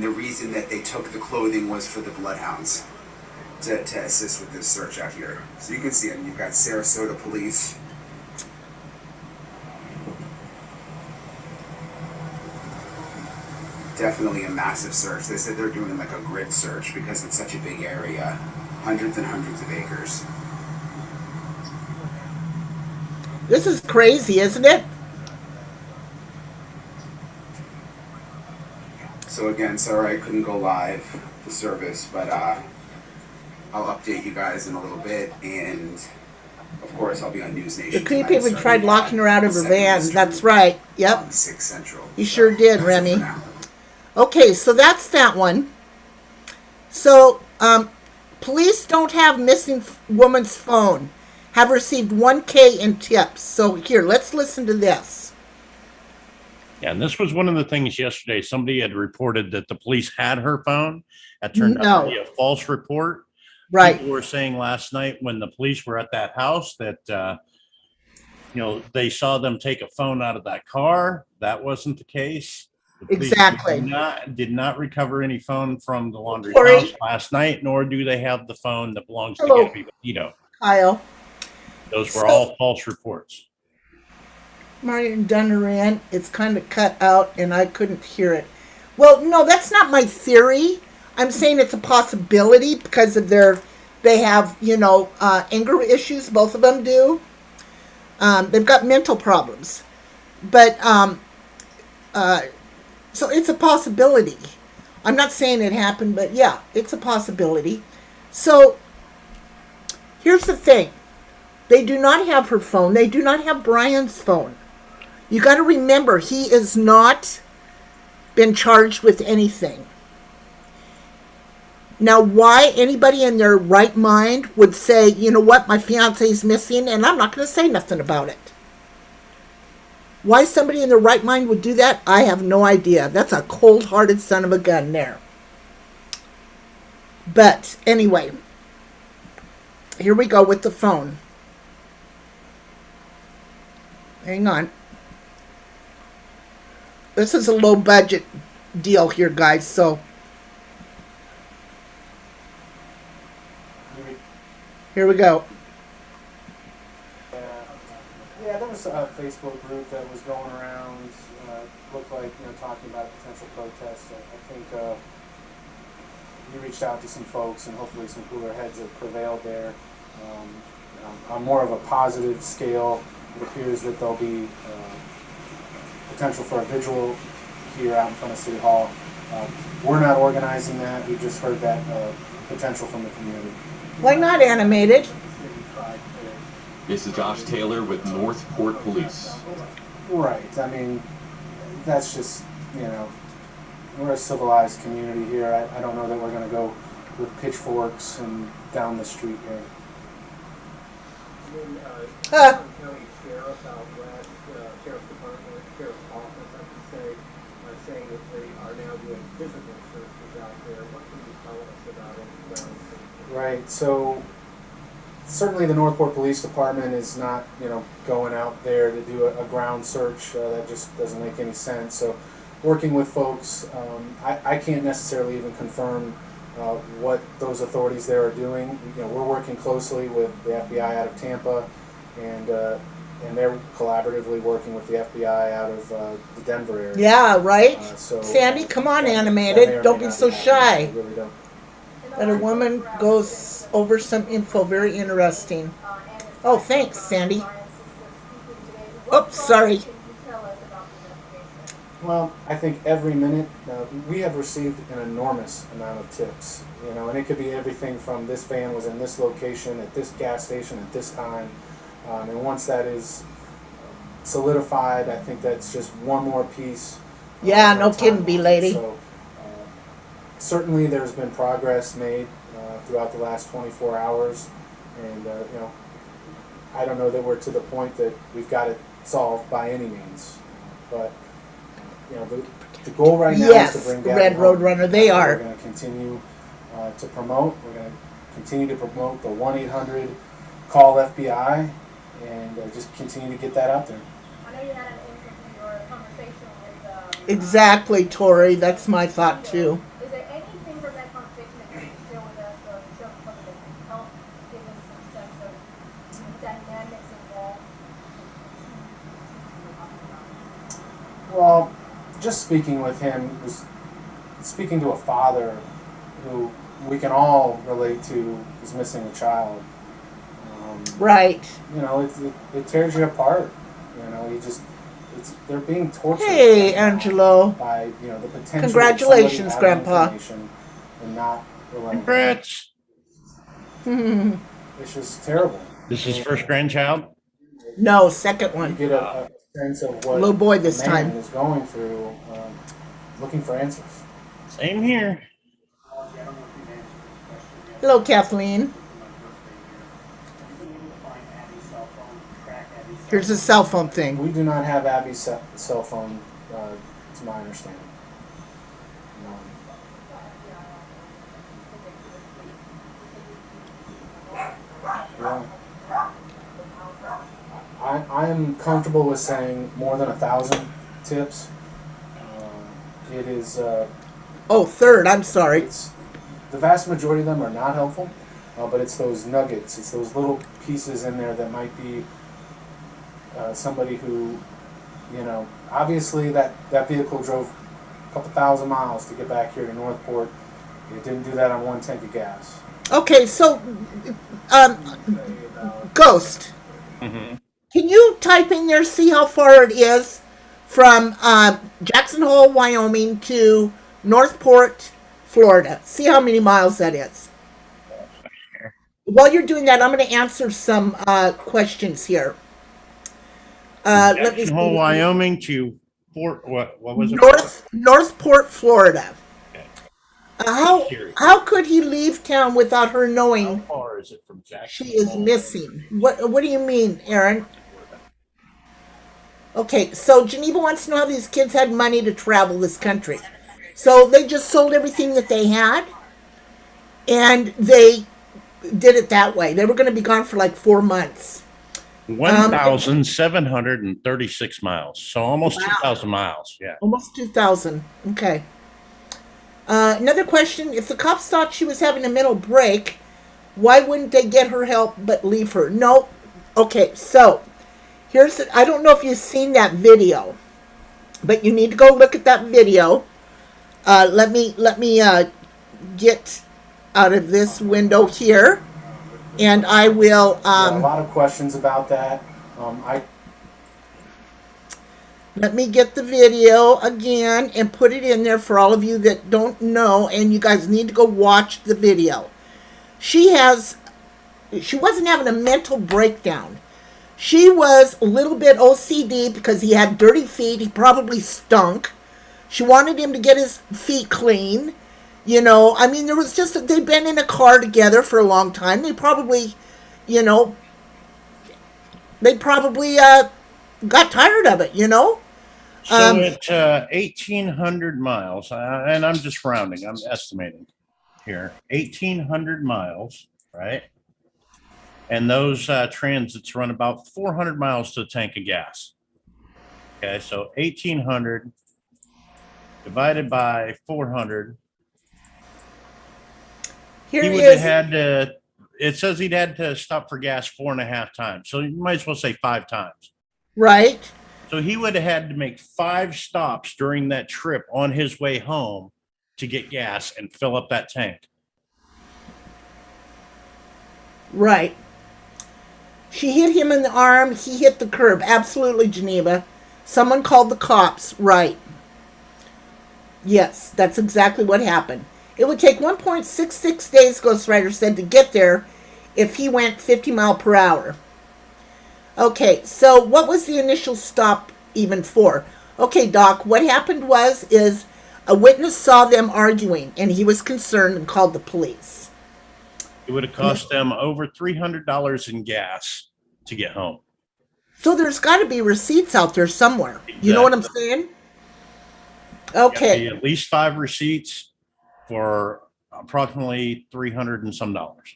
the reason that they took the clothing was for the bloodhounds to assist with this search out here. So you can see them. You've got Sarasota Police. Definitely a massive search. They said they're doing like a grid search because it's such a big area. Hundreds and hundreds of acres. This is crazy, isn't it? So again, sorry I couldn't go live for service, but I'll update you guys in a little bit, and of course I'll be on News Nation. The creepy even tried locking her out of her van. That's right. Yep. 6 Central. You sure did, Remy. Okay, so that's that one. So, police don't have missing woman's phone. Have received $1,000 in tips. So here, let's listen to this. Yeah, and this was one of the things yesterday. Somebody had reported that the police had her phone. That turned out to be a false report. Right. People were saying last night when the police were at that house that, they saw them take a phone out of that car. That wasn't the case. The police Exactly. did not recover any phone from the laundry Corey. house last night, nor do they have the phone that belongs to Hello. Gabby Petito. Kyle. Those were all false reports. Marion Dunaran, it's kind of cut out and I couldn't hear it. Well, no, that's not my theory. I'm saying it's a possibility because of they have, anger issues. Both of them do. They've got mental problems. But, so it's a possibility. I'm not saying it happened, but yeah, it's a possibility. So here's the thing. They do not have her phone. They do not have Brian's phone. You got to remember, he is not been charged with anything. Now, why anybody in their right mind would say, you know what, my fiance's missing, and I'm not going to say nothing about it. Why somebody in their right mind would do that, I have no idea. That's a cold-hearted son of a gun there. But anyway, here we go with the phone. Hang on. This is a low-budget deal here, guys, so here we go. Yeah, there was a Facebook group that was going around, looked like, talking about a potential protest. I think you reached out to some folks, and hopefully some cooler heads have prevailed there. On more of a positive scale, it appears that there'll be potential for a vigil here out in front of City Hall. We're not organizing that. We've just heard that potential from the community. Why not animated? This is Josh Taylor with Northport Police. Right. I mean, that's just, we're a civilized community here. I don't know that we're going to go with pitchforks and down the street here. County Sheriff out west, Sheriff's Department, Sheriff's Office, I should say, saying that they are now doing physical searches out there. What can you tell us about any ground searches? Right. So certainly the Northport Police Department is not, going out there to do a ground search. That just doesn't make any sense. So working with folks, I can't necessarily even confirm what those authorities there are doing. We're working closely with the FBI out of Tampa, and and they're collaboratively working with the FBI out of the Denver area. Yeah, right? So, Sandy, come on, that may or animated. may Don't be not so happening. shy. I really don't. That a woman goes over some info. Very interesting. Oh, thanks, Sandy. Oops, sorry. Well, I think every minute we have received an enormous amount of tips, and it could be everything from this van was in this location at this gas station at this time, and once that is solidified, I think that's just one more piece. Yeah, of no our kidding, B timeline. lady. So certainly, there's been progress made throughout the last 24 hours, and I don't know that we're to the point that we've got it solved by any means, but. The goal right now is to bring Gabby Red home. Road Runner, they are. We're going to continue to promote. We're going to continue to promote the 1-800 call FBI, and just continue to get that out there. I know you had an interview or a conversation with. Exactly, Tori. That's my thought too. Is there anything from that conversation that you can share with us, or show the public that can help give us some sense of dynamics involved? Well, just speaking with him was speaking to a father who we can all relate to is missing a child. Right. It tears you apart. They're being tortured. Hey, Angelo. By the potential. Congratulations, Grandpa. And not relenting. Congrats. It's just terrible. This is first grandchild? No, second one. You get a sense of what little boy this the man time is going through, looking for answers. Same here. Hello, Kathleen. Here's a cell phone thing. We do not have Abby's cell phone, to my understanding. Yeah. I am comfortable with saying more than 1,000 tips. It is. Third. I'm sorry. The vast majority of them are not helpful, but it's those nuggets. It's those little pieces in there that might be somebody who, obviously that vehicle drove a couple thousand miles to get back here to Northport. It didn't do that on one tank of gas. Okay, so, Ghost. Mm-hmm. Can you type in there, see how far it is from Jackson Hole, Wyoming to Northport, Florida? See how many miles that is. While you're doing that, I'm going to answer some questions here. Jackson Hole, Wyoming to Fort, what was it? Northport, Florida. How could he leave town without her knowing how far is it from Jackson she is missing? What do you mean, Aaron? Okay, so Geneva wants to know how these kids had money to travel this country. So they just sold everything that they had, and they did it that way. They were going to be gone for like 4 months. 1,736 miles. So almost 2,000 miles. Yeah. Almost 2,000. Okay. Another question. If the cops thought she was having a mental break, why wouldn't they get her help but leave her? No. Okay, so I don't know if you've seen that video, but you need to go look at that video. Let me get out of this window here, and I will. A lot of questions about that. Let me get the video again and put it in there for all of you that don't know, and you guys need to go watch the video. She wasn't having a mental breakdown. She was a little bit OCD because he had dirty feet. He probably stunk. She wanted him to get his feet clean. I mean, there was just, they'd been in a car together for a long time. They probably, got tired of it, So at 1,800 miles, and I'm just rounding, I'm estimating here, 1,800 miles, right? And those transits run about 400 miles to a tank of gas. Okay, so 1,800 divided by 400. He would have had to it says he'd had to stop for gas 4.5 times. So you might as well say 5 times. Right. So he would have had to make 5 stops during that trip on his way home to get gas and fill up that tank. Right. She hit him in the arm. He hit the curb. Absolutely, Geneva. Someone called the cops. Right. Yes, that's exactly what happened. It would take 1.66 days, Ghostwriter said, to get there if he went 50 mile per hour. Okay, so what was the initial stop even for? Okay, Doc, what happened is a witness saw them arguing, and he was concerned and called the police. It would have cost them over $300 in gas to get home. So there's got to be receipts out there somewhere. Exactly. You know what I'm saying? Okay. At least 5 receipts for approximately $300 and some dollars.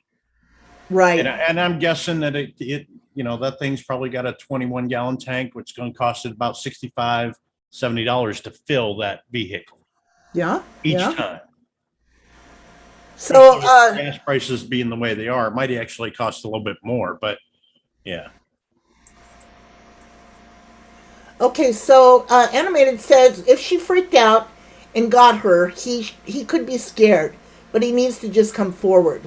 Right. And I'm guessing that it that thing's probably got a 21-gallon tank, which is going to cost it about $65, $70 to fill that vehicle. Yeah. Each time. So gas prices being the way they are, it might actually cost a little bit more, but yeah. Okay, so Animated says if she freaked out and got her, he could be scared, but he needs to just come forward.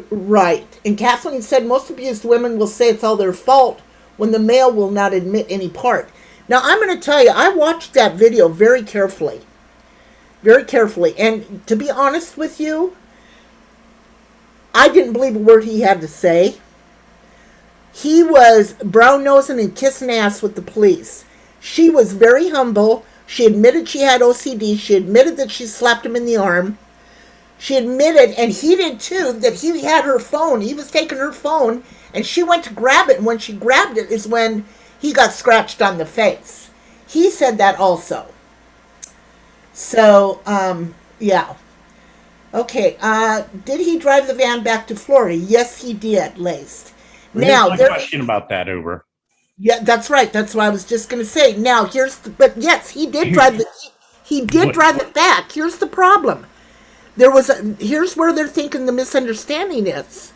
Right. And Kathleen said most abused women will say it's all their fault when the male will not admit any part. Now, I'm going to tell you, I watched that video very carefully. Very carefully. And to be honest with you, I didn't believe a word he had to say. He was brown-nosing and kissing ass with the police. She was very humble. She admitted she had OCD. She admitted that she slapped him in the arm. She admitted, and he did too, that he had her phone. He was taking her phone, and she went to grab it. And when she grabbed it is when he got scratched on the face. He said that also. So, yeah. Okay, did he drive the van back to Florida? Yes, he did, Laced. Now, there's a question about that, Uber. Yeah, that's right. That's what I was just going to say. Now, but yes, he did drive it back. Here's the problem. Here's where they're thinking the misunderstanding is.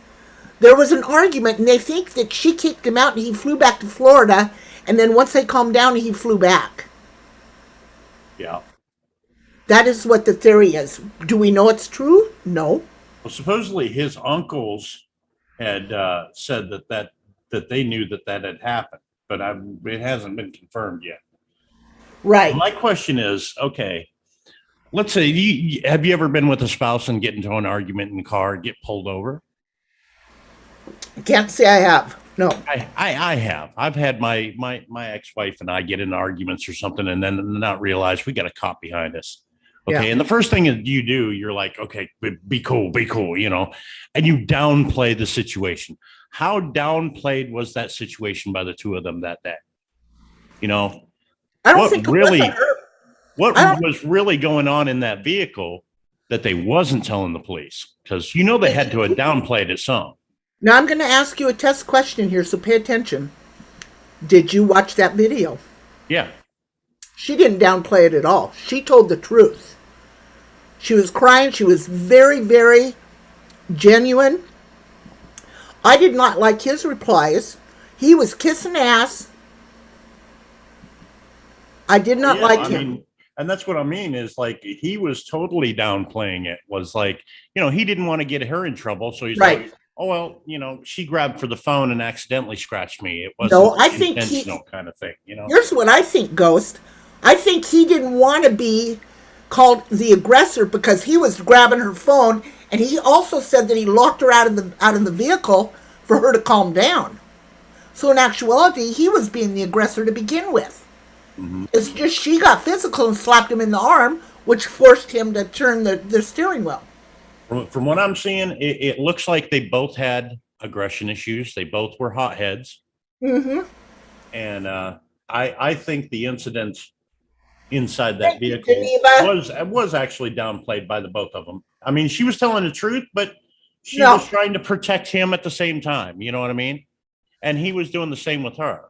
There was an argument, and they think that she kicked him out, and he flew back to Florida, and then once they calmed down, he flew back. Yeah. That is what the theory is. Do we know it's true? No. Well, supposedly his uncles had said that they knew that had happened, but it hasn't been confirmed yet. Right. My question is, okay, let's say, have you ever been with a spouse and get into an argument in the car and get pulled over? I can't say I have. No. I have. I've had my ex-wife and I get in arguments or something and then not realize we got a cop behind us. Okay. Yeah. And the first thing that you do, you're like, okay, be cool, and you downplay the situation. How downplayed was that situation by the two of them that day? I don't think what was really going on in that vehicle that they wasn't telling the police? Because they had to have downplayed it some. Now I'm going to ask you a test question here, so pay attention. Did you watch that video? Yeah. She didn't downplay it at all. She told the truth. She was crying. She was very, very genuine. I did not like his replies. He was kissing ass. I did not like him. And that's what I mean is like he was totally downplaying it. Was like, he didn't want to get her in trouble. So he's like, oh, well, she grabbed for the phone and accidentally scratched me. It wasn't intentional kind of thing, Here's what I think, Ghost. I think he didn't want to be called the aggressor because he was grabbing her phone, and he also said that he locked her out of the vehicle for her to calm down. So in actuality, he was being the aggressor to begin with. Mm-hmm. It's just she got physical and slapped him in the arm, which forced him to turn the steering wheel. From what I'm seeing, it looks like they both had aggression issues. They both were hotheads. Mm-hmm. And I think the incident inside that vehicle was actually downplayed by the both of them. I mean, she was telling the truth, but she was trying to protect him at the same time. You know what I mean? And he was doing the same with her.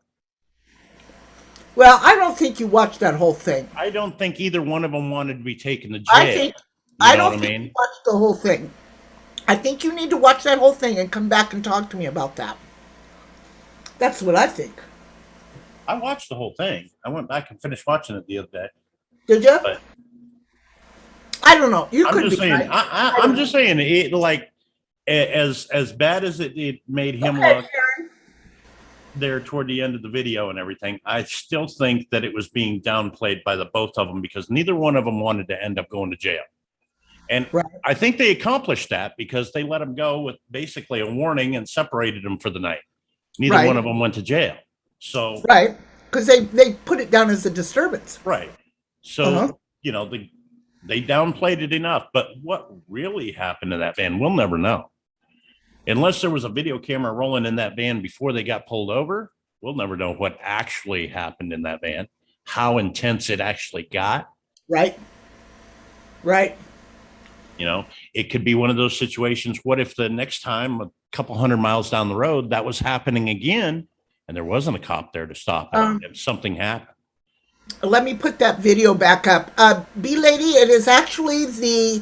Well, I don't think you watched that whole thing. I don't think either one of them wanted to be taken to jail. I don't think you watched the whole thing. I think you need to watch that whole thing and come back and talk to me about that. That's what I think. I watched the whole thing. I went back and finished watching it the other day. Did you? But I don't know. You I'm could just be. saying. I'm just saying. It like as bad as it made him look there toward the end of the video and everything. I still think that it was being downplayed by the both of them because neither one of them wanted to end up going to jail. And Right. I think they accomplished that because they let him go with basically a warning and separated him for the night. Neither Right. one of them went to jail. So Right. Because they put it down as a disturbance. right. So you know they downplayed it enough. But what really happened to that van, we'll never know. Unless there was a video camera rolling in that van before they got pulled over, we'll never know what actually happened in that van, how intense it actually got. Right. Right. You know, it could be one of those situations. What if the next time, a couple 100 miles down the road, that was happening again and there wasn't a cop there to stop it? If something happened. Let me put that video back up. B lady, it is actually the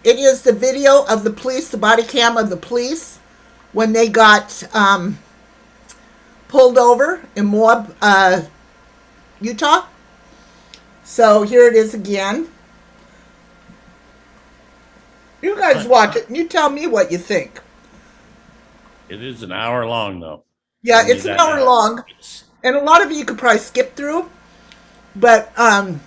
video of the police, the body cam of the police when they got pulled over in Moab, Utah. So here it is again. You guys watch it and you tell me what you think. It is an hour long, though. Yeah, it's an hour long. And a lot of you could probably skip through. But I'd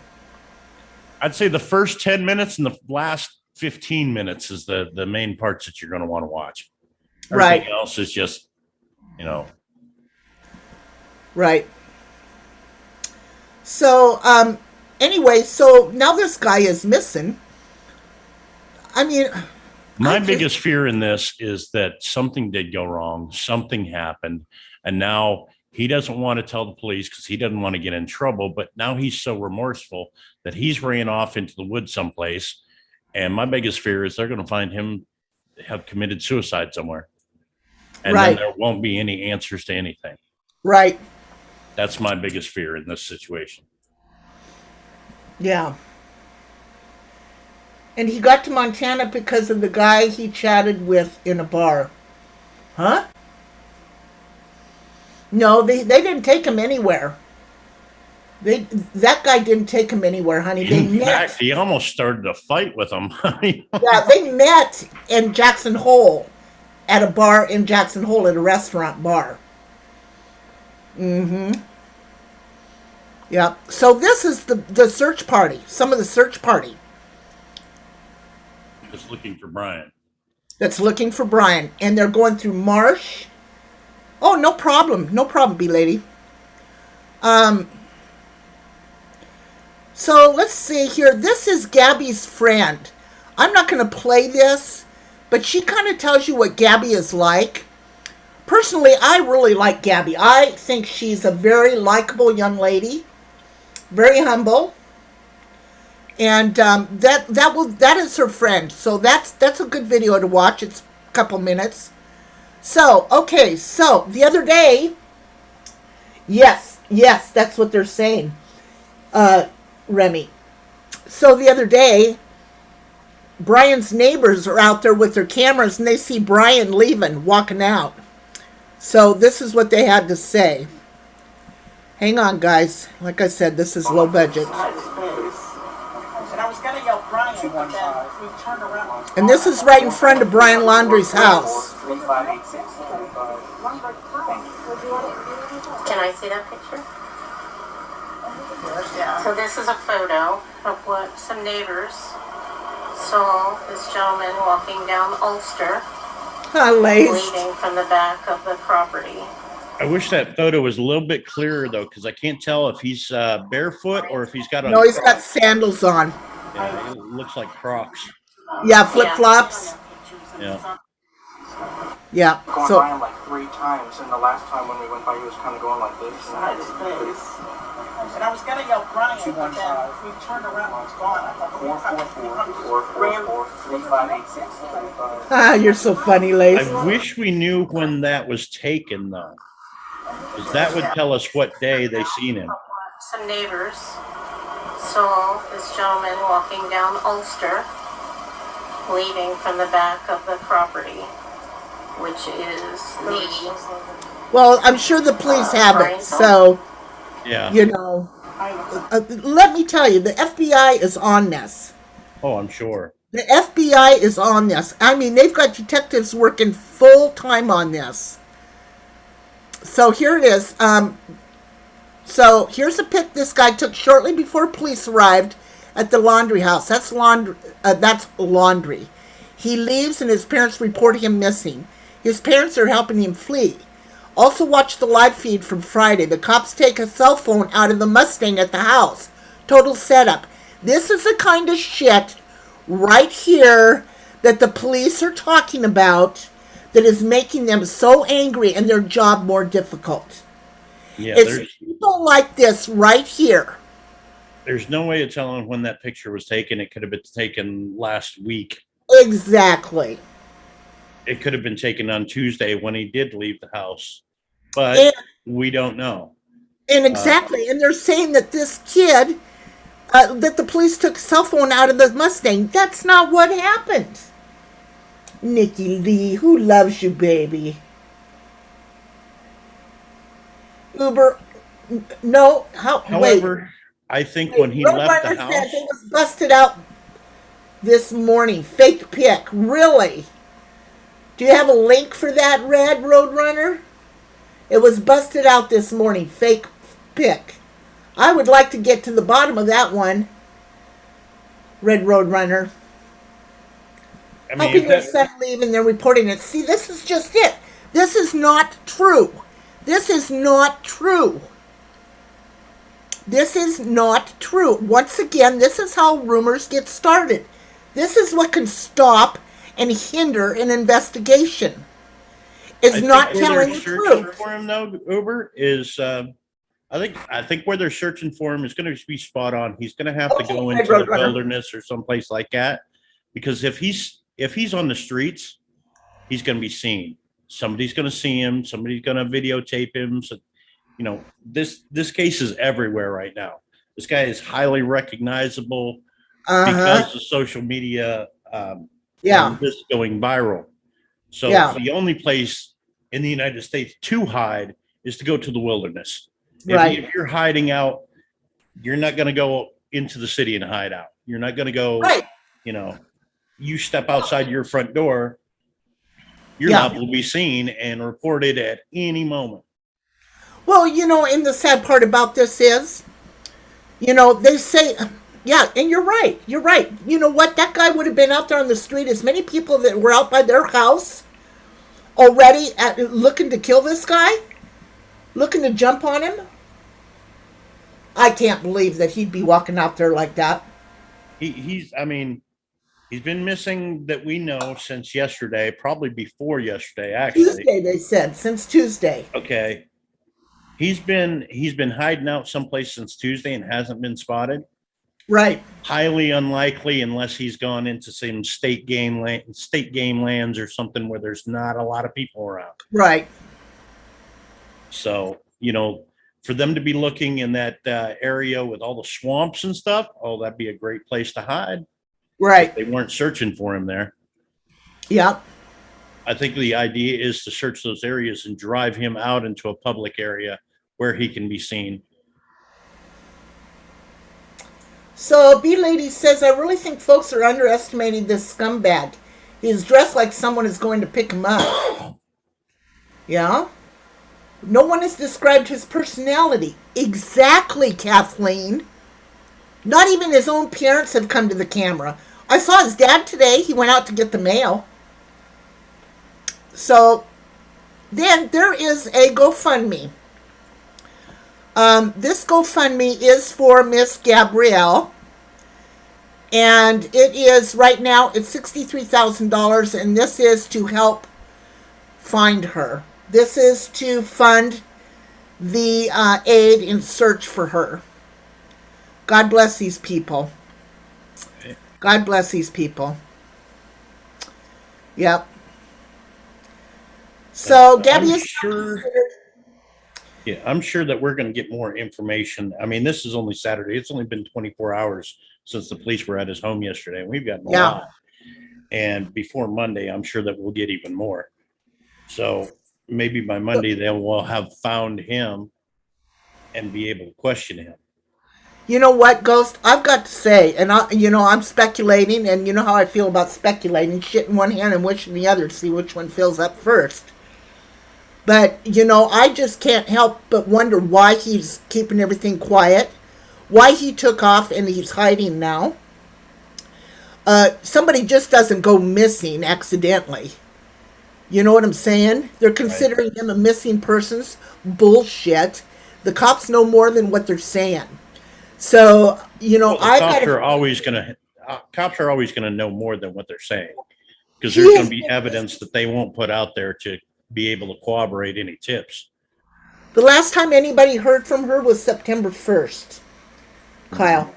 say the first 10 minutes and the last 15 minutes is the main parts that you're going to want to watch. Everything else is just, you know. Right. So, anyway, so now this guy is missing. I mean, my biggest fear in this is that something did go wrong, something happened, and now he doesn't want to tell the police because he doesn't want to get in trouble, but now he's so remorseful that he's ran off into the woods someplace, and my biggest fear is they're going to find him have committed suicide somewhere, and then there won't be any answers to anything. Right. That's my biggest fear in this situation. Yeah. And he got to Montana because of the guy he chatted with in a bar. Huh? No, they didn't take him anywhere. That guy didn't take him anywhere, honey. In fact, he almost started a fight with him. Yeah, they met in Jackson Hole at a bar in Jackson Hole at a restaurant bar. Mm-hmm. Yeah. So this is the search party. Some of the search party. Just looking for Brian. That's looking for Brian. And they're going through marsh. Oh, no problem. No problem, B-lady. So let's see here. This is Gabby's friend. I'm not going to play this, but she kind of tells you what Gabby is like. Personally, I really like Gabby. I think she's a very likable young lady. Very humble. And that is her friend. So that's a good video to watch. It's a couple minutes. So, okay. So, the other day, yes, that's what they're saying, Remy. So, the other day, Brian's neighbors are out there with their cameras, and they see Brian leaving, walking out. So, this is what they had to say. Hang on, guys. Like I said, this is low budget. And this is right in front of Brian Laundrie's house. Can I see that picture? So this is a photo of what some neighbors saw this gentleman walking down Ulster, bleeding from the back of the property. I wish that photo was a little bit clearer, though, because I can't tell if he's barefoot or if he's got a... No, he's got sandals on. Yeah, it looks like Crocs. Yeah, flip-flops. Yeah. Yeah. Going So, by him like 3 times, and the last time when we went by, he was kind of going like this. And I was gonna yell Brian, but then we turned around and it's gone. I thought, you're so funny, Lace. I wish we knew when that was taken, though, because that would tell us what day they seen him. Some neighbors saw this gentleman walking down Ulster, bleeding from the back of the property, which is the. Well, I'm sure the police have it, Brian. so, Yeah. you know, let me tell you, the FBI is on this. Oh, I'm sure. The FBI is on this. I mean, they've got detectives working full time on this. So here it is. So here's a pic this guy took shortly before police arrived at the laundry house. That's laundry. He leaves and his parents report him missing. His parents are helping him flee. Also watch the live feed from Friday. The cops take a cell phone out of the Mustang at the house. Total setup. This is the kind of shit right here that the police are talking about that is making them so angry and their job more difficult. Yeah, It's people like this right here. There's no way of telling when that picture was taken. It could have been taken last week. Exactly. It could have been taken on Tuesday when he did leave the house, but we don't know. And exactly. And they're saying that this kid, that the police took a cell phone out of the Mustang. That's not what happened. Nikki Lee, who loves you, baby? Uber, no. However, I think when he left the house, it was busted out this morning. Fake pic, really? Do you have a link for that, Red Roadrunner? It was busted out this morning. Fake pic. I would like to get to the bottom of that one, Red Roadrunner. I mean, Helping their son leave and they're reporting it. See, this is just it. This is not true. This is not true. This is not true. Once again, this is how rumors get started. This is what can stop and hinder an investigation. Is not telling the truth. For him, though, Uber is. I think where they're searching for him is going to be spot on. He's going to have to go into the wilderness or someplace like that, because if he's on the streets, he's going to be seen. Somebody's going to see him. Somebody's going to videotape him. So, you know, this case is everywhere right now. This guy is highly recognizable because of social media. This going viral. So the only place in the United States to hide is to go to the wilderness. If you're hiding out, you're not going to go into the city and hide out. You're not going to go, you know, you step outside your front door, you're liable to be seen and reported at any moment. Well, you know, and the sad part about this is, you know, they say, and you're right. You're right. You know what? That guy would have been out there on the street. As many people that were out by their house already looking to kill this guy, looking to jump on him. I can't believe that he'd be walking out there like that. He's been missing that we know since yesterday, probably before yesterday, actually. Tuesday, they said, since Tuesday. Okay. He's been hiding out someplace since Tuesday and hasn't been spotted. Right. Highly unlikely unless he's gone into some state game lands or something where there's not a lot of people around. Right. So, you know, for them to be looking in that area with all the swamps and stuff, that'd be a great place to hide. Right. They weren't searching for him there. Yep. I think the idea is to search those areas and drive him out into a public area where he can be seen. So B-Lady says, I really think folks are underestimating this scumbag. He's dressed like someone is going to pick him up. Yeah? No one has described his personality. Exactly, Kathleen. Not even his own parents have come to the camera. I saw his dad today. He went out to get the mail. So, then there is a GoFundMe. This GoFundMe is for Miss Gabrielle. And it is, right now, it's $63,000. And this is to help find her. This is to fund the aid in search for her. God bless these people. God bless these people. Yep. So Gabby is sure. Yeah, I'm sure that we're going to get more information. I mean, this is only Saturday. It's only been 24 hours since the police were at his home yesterday, and we've gotten a lot. And before Monday, I'm sure that we'll get even more. So maybe by Monday, they will have found him and be able to question him. You know what, Ghost? I've got to say, and I'm speculating, and you know how I feel about speculating, shit in one hand and wishing the other to see which one fills up first. But, I just can't help but wonder why he's keeping everything quiet, why he took off and he's hiding now. Somebody just doesn't go missing accidentally. You know what I'm saying? They're considering him a missing persons. Bullshit. The cops know more than what they're saying. So, cops are always going to know more than what they're saying, because there's going to be evidence that they won't put out there to be able to corroborate any tips. The last time anybody heard from her was September 1st, Kyle.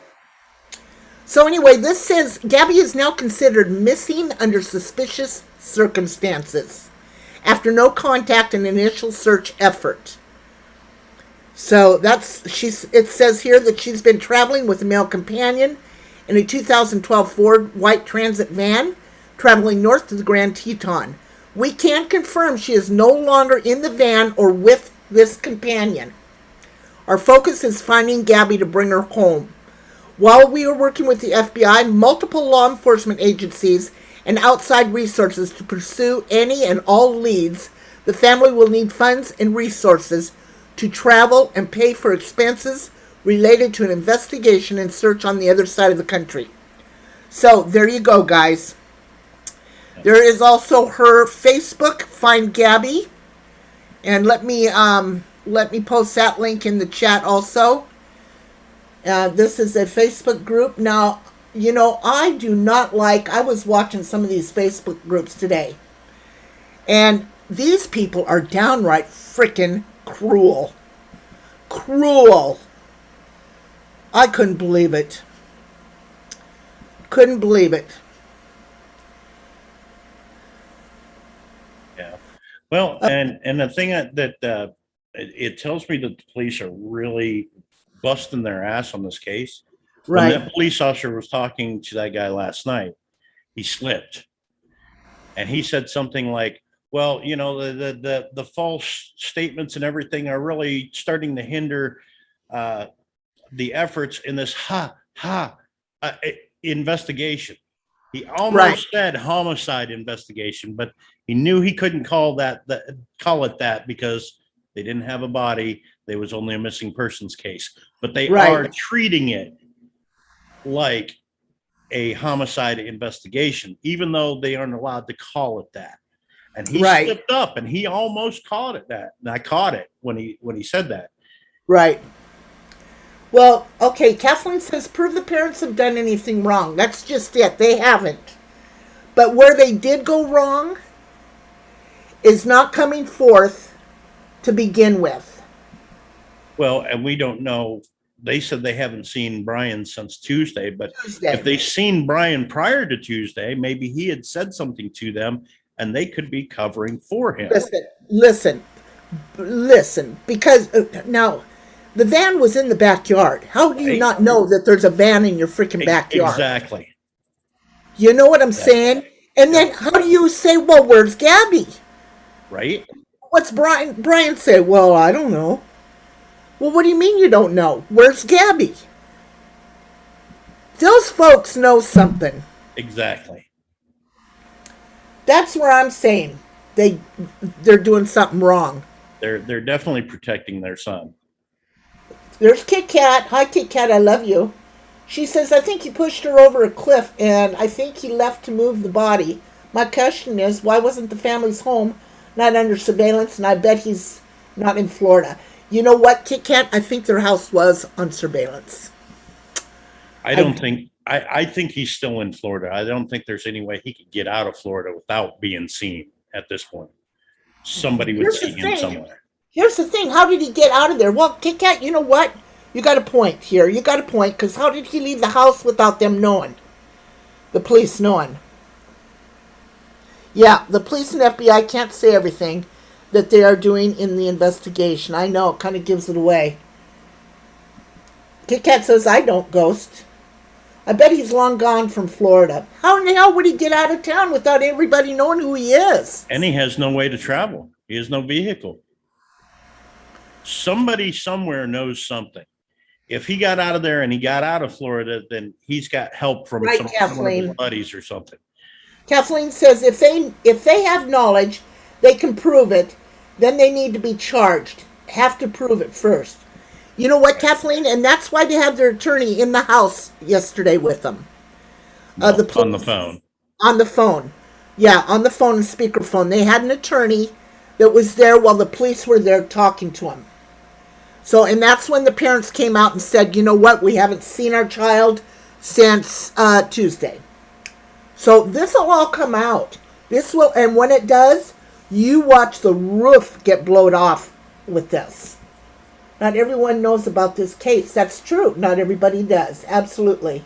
So anyway, this says Gabby is now considered missing under suspicious circumstances after no contact and initial search effort. So it says here that she's been traveling with a male companion in a 2012 Ford white Transit van traveling north to the Grand Teton. We can confirm she is no longer in the van or with this companion. Our focus is finding Gabby to bring her home. While we are working with the FBI, multiple law enforcement agencies, and outside resources to pursue any and all leads, the family will need funds and resources to travel and pay for expenses related to an investigation and search on the other side of the country. So there you go, guys. There is also her Facebook, Find Gabby, and let me post that link in the chat also. This is a Facebook group. Now, I do not I was watching some of these Facebook groups today, and these people are downright freaking cruel. Cruel. I couldn't believe it. Couldn't believe it. Yeah. Well, and the thing that it tells me that the police are really busting their ass on this case. Right. When that police officer was talking to that guy last night, he slipped. And he said something like, well, the false statements and everything are really starting to hinder the efforts in this investigation. He almost said homicide investigation, but he knew he couldn't call it that because they didn't have a body. There was only a missing persons case, but they are treating it like a homicide investigation, even though they aren't allowed to call it that. And he slipped up and he almost called it that. And I caught it when he said that. Right. Well, okay, Kathleen says, prove the parents have done anything wrong. That's just it. They haven't. But where they did go wrong is not coming forth to begin with. Well, and we don't know. They said they haven't seen Brian since Tuesday, but if they've seen Brian prior to Tuesday, maybe he had said something to them and they could be covering for him. Listen, because now the van was in the backyard. How do you not know that there's a van in your freaking backyard? Exactly. You know what I'm saying? And then how do you say, well, where's Gabby? Right. What's Brian say? Well, I don't know. Well, what do you mean you don't know? Where's Gabby? Those folks know something. Exactly. That's where I'm saying they're doing something wrong. They're definitely protecting their son. There's Kit Kat. Hi, Kit Kat. I love you. She says, I think he pushed her over a cliff, and I think he left to move the body. My question is, why wasn't the family's home not under surveillance? And I bet he's not in Florida. You know what, Kit Kat? I think their house was on surveillance. I think he's still in Florida. I don't think there's any way he could get out of Florida without being seen at this point. Somebody would see him somewhere. Here's the thing. How did he get out of there? Well, Kit Kat, you know what? You got a point here. You got a point, because how did he leave the house without them knowing? The police knowing. Yeah, the police and FBI can't say everything that they are doing in the investigation. I know, it kind of gives it away. Kit Kat says, I don't, Ghost. I bet he's long gone from Florida. How in the hell would he get out of town without everybody knowing who he is? And he has no way to travel. He has no vehicle. Somebody somewhere knows something. If he got out of there and he got out of Florida, then he's got help from Right, some one of Kathleen. his buddies or something. Kathleen says if they have knowledge, they can prove it, then they need to be charged. Have to prove it first. You know what, Kathleen? And that's why they have their attorney in the house yesterday with them. On the phone. On the phone. Yeah, on the phone and speakerphone. They had an attorney that was there while the police were there talking to him. So, and that's when the parents came out and said, you know what, we haven't seen our child since Tuesday. So this will all come out. This will, and when it does, you watch the roof get blown off with this. Not everyone knows about this case. That's true. Not everybody does. Absolutely.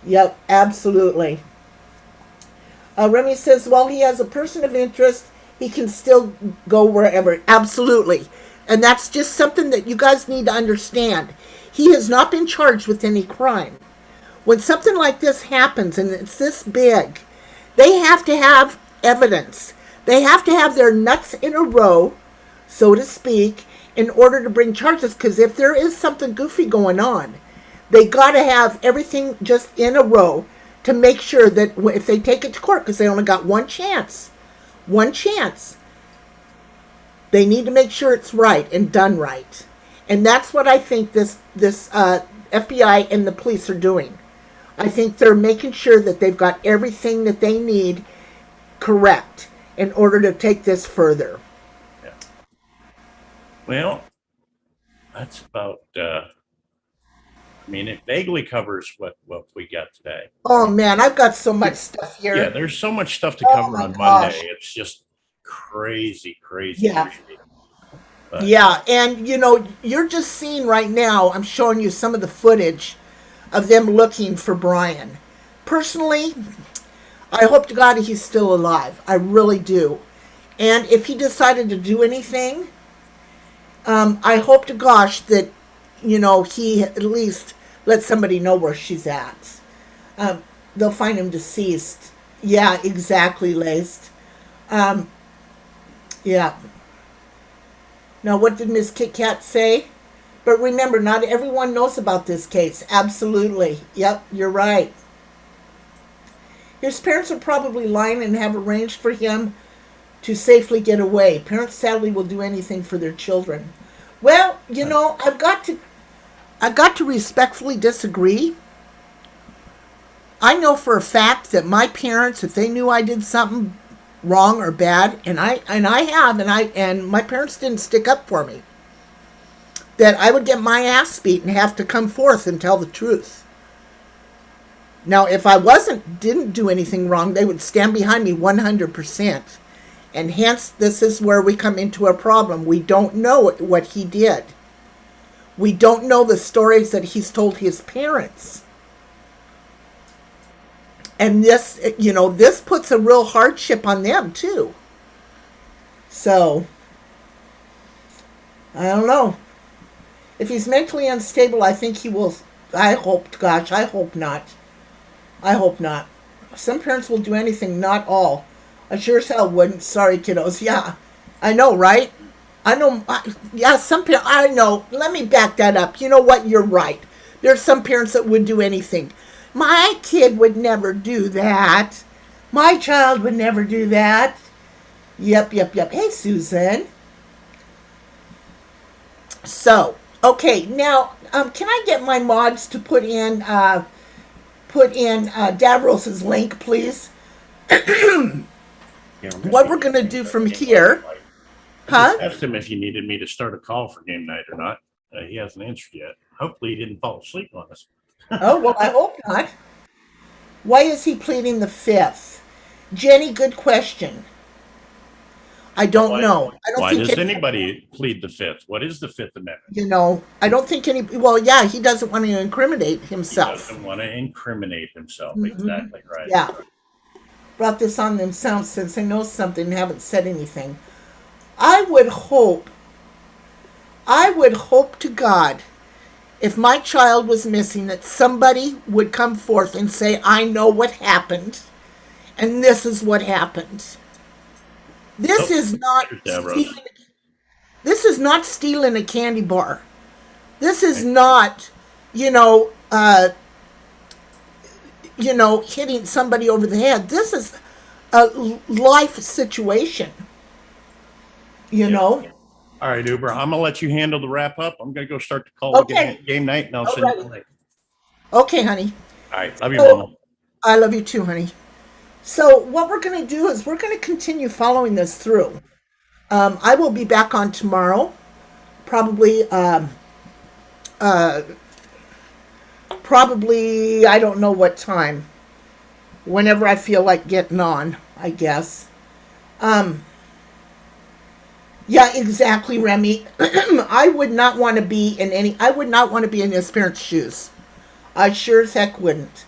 Yep, absolutely. Remy says, well, he has a person of interest. He can still go wherever. Absolutely. And that's just something that you guys need to understand. He has not been charged with any crime. When something like this happens and it's this big, they have to have evidence. They have to have their nuts in a row, so to speak, in order to bring charges. Because if there is something goofy going on, they got to have everything just in a row to make sure that if they take it to court, because they only got one chance, they need to make sure it's right and done right. And that's what I think this FBI and the police are doing. I think they're making sure that they've got everything that they need correct in order to take this further. Yeah. Well, that's about, I mean, it vaguely covers what we got today. Oh, man, I've got so much stuff here. Yeah, there's so much stuff to cover on Monday. It's just crazy. Yeah. Yeah, and, you know, you're just seeing right now, I'm showing you some of the footage of them looking for Brian. Personally, I hope to God he's still alive. I really do. And if he decided to do anything, I hope to gosh that, you know, he at least let somebody know where she's at. They'll find him deceased. Yeah, exactly, laced. Yeah. Now, what did Miss Kit Kat say? But remember, not everyone knows about this case. Absolutely. Yep, you're right. His parents are probably lying and have arranged for him to safely get away. Parents sadly will do anything for their children. Well, you know, I've got to respectfully disagree. I know for a fact that my parents, if they knew I did something wrong or bad, and my parents didn't stick up for me, that I would get my ass beat and have to come forth and tell the truth. Now, if I didn't do anything wrong, they would stand behind me 100%. And hence, this is where we come into a problem. We don't know what he did. We don't know the stories that he's told his parents. And this, you know, this puts a real hardship on them, too. So, I don't know. If he's mentally unstable, I think he will. I hope not. I hope not. Some parents will do anything, not all. I sure as hell wouldn't. Sorry, kiddos. Yeah, I know, right? I know. Some parents, I know. Let me back that up. You know what? You're right. There's some parents that would do anything. My kid would never do that. My child would never do that. Yep. Hey, Susan. So, okay, now, can I get my mods to put in Davros's link, please? What we're going to do from here. I just asked him if you needed me to start a call for game night or not. He hasn't answered yet. Hopefully he didn't fall asleep on us. Oh, well, I hope not. Why is he pleading the fifth? Jenny, good question. I don't know. Why does anybody plead the fifth? What is the Fifth Amendment? You know, I don't think well, yeah, he doesn't want to incriminate himself. He doesn't want to incriminate himself. Mm-hmm. Exactly right. Yeah. Brought this on themselves since I know something and haven't said anything. I would hope to God if my child was missing, that somebody would come forth and say, I know what happened, and this is what happened. This is not Davros. this is not stealing a candy bar. This is not, you know, hitting somebody over the head. This is a life situation. You know. All right, Uber. I'm gonna let you handle the wrap up. I'm gonna go start the call game night, and I'll send you the link. Okay, honey. All right, love you, Mama. I love you too, honey. So what we're going to do is we're going to continue following this through. I will be back on tomorrow, probably. Probably I don't know what time. Whenever I feel like getting on, I guess. Yeah, exactly, Remy. I would not want to be in his parents' shoes. I sure as heck wouldn't.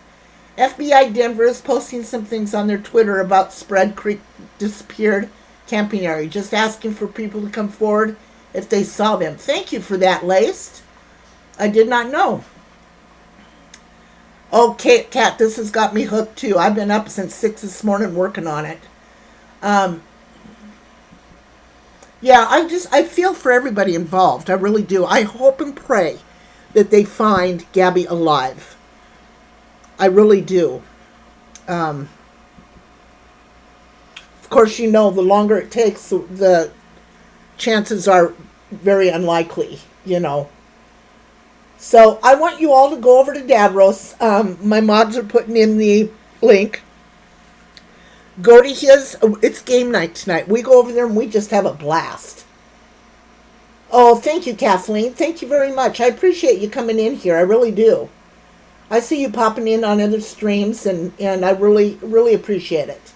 FBI Denver is posting some things on their Twitter about Spread Creek disappeared camping area. Just asking for people to come forward if they saw them. Thank you for that, Laced. I did not know. Okay, Kat, this has got me hooked too. I've been up since 6 this morning working on it. Yeah, I feel for everybody involved. I really do. I hope and pray that they find Gabby alive. I really do. Of course, you know, the longer it takes, the chances are very unlikely, you know. So I want you all to go over to Davros. My mods are putting in the link. Go to his, it's game night tonight. We go over there and we just have a blast. Oh, thank you, Kathleen. Thank you very much. I appreciate you coming in here. I really do. I see you popping in on other streams, and I really, really appreciate it.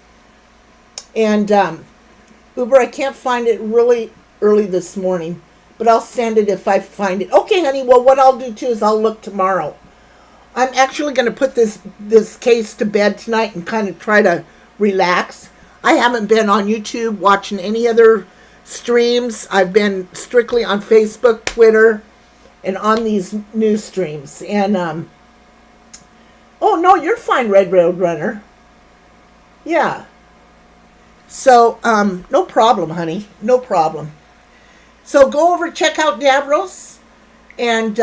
And Uber, I can't find it really early this morning, but I'll send it if I find it. Okay, honey, well, what I'll do, too, is I'll look tomorrow. I'm actually going to put this case to bed tonight and kind of try to relax. I haven't been on YouTube watching any other streams. I've been strictly on Facebook, Twitter, and on these news streams. And, oh, no, you're fine, Red Road Runner. Yeah. So, no problem, honey. No problem. So go over, check out Davros, and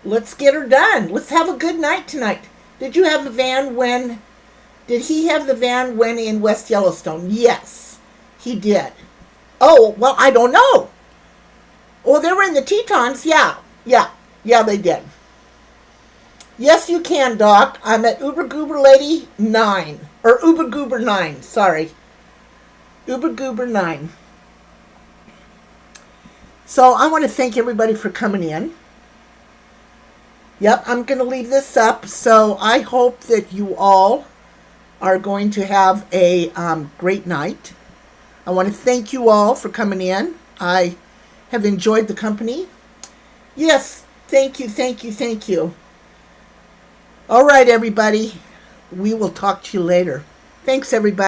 let's get her done. Let's have a good night tonight. Did you have the van when... Did he have the van when in West Yellowstone? Yes, he did. Oh, well, I don't know. Oh, they were in the Tetons. Yeah, they did. Yes, you can, Doc. I'm at Uber Goober Lady 9. Or Uber Goober 9, sorry. Uber Goober 9. So I want to thank everybody for coming in. Yep, I'm going to leave this up. So I hope that you all are going to have a great night. I want to thank you all for coming in. I have enjoyed the company. Yes, thank you. All right, everybody. We will talk to you later. Thanks, everybody.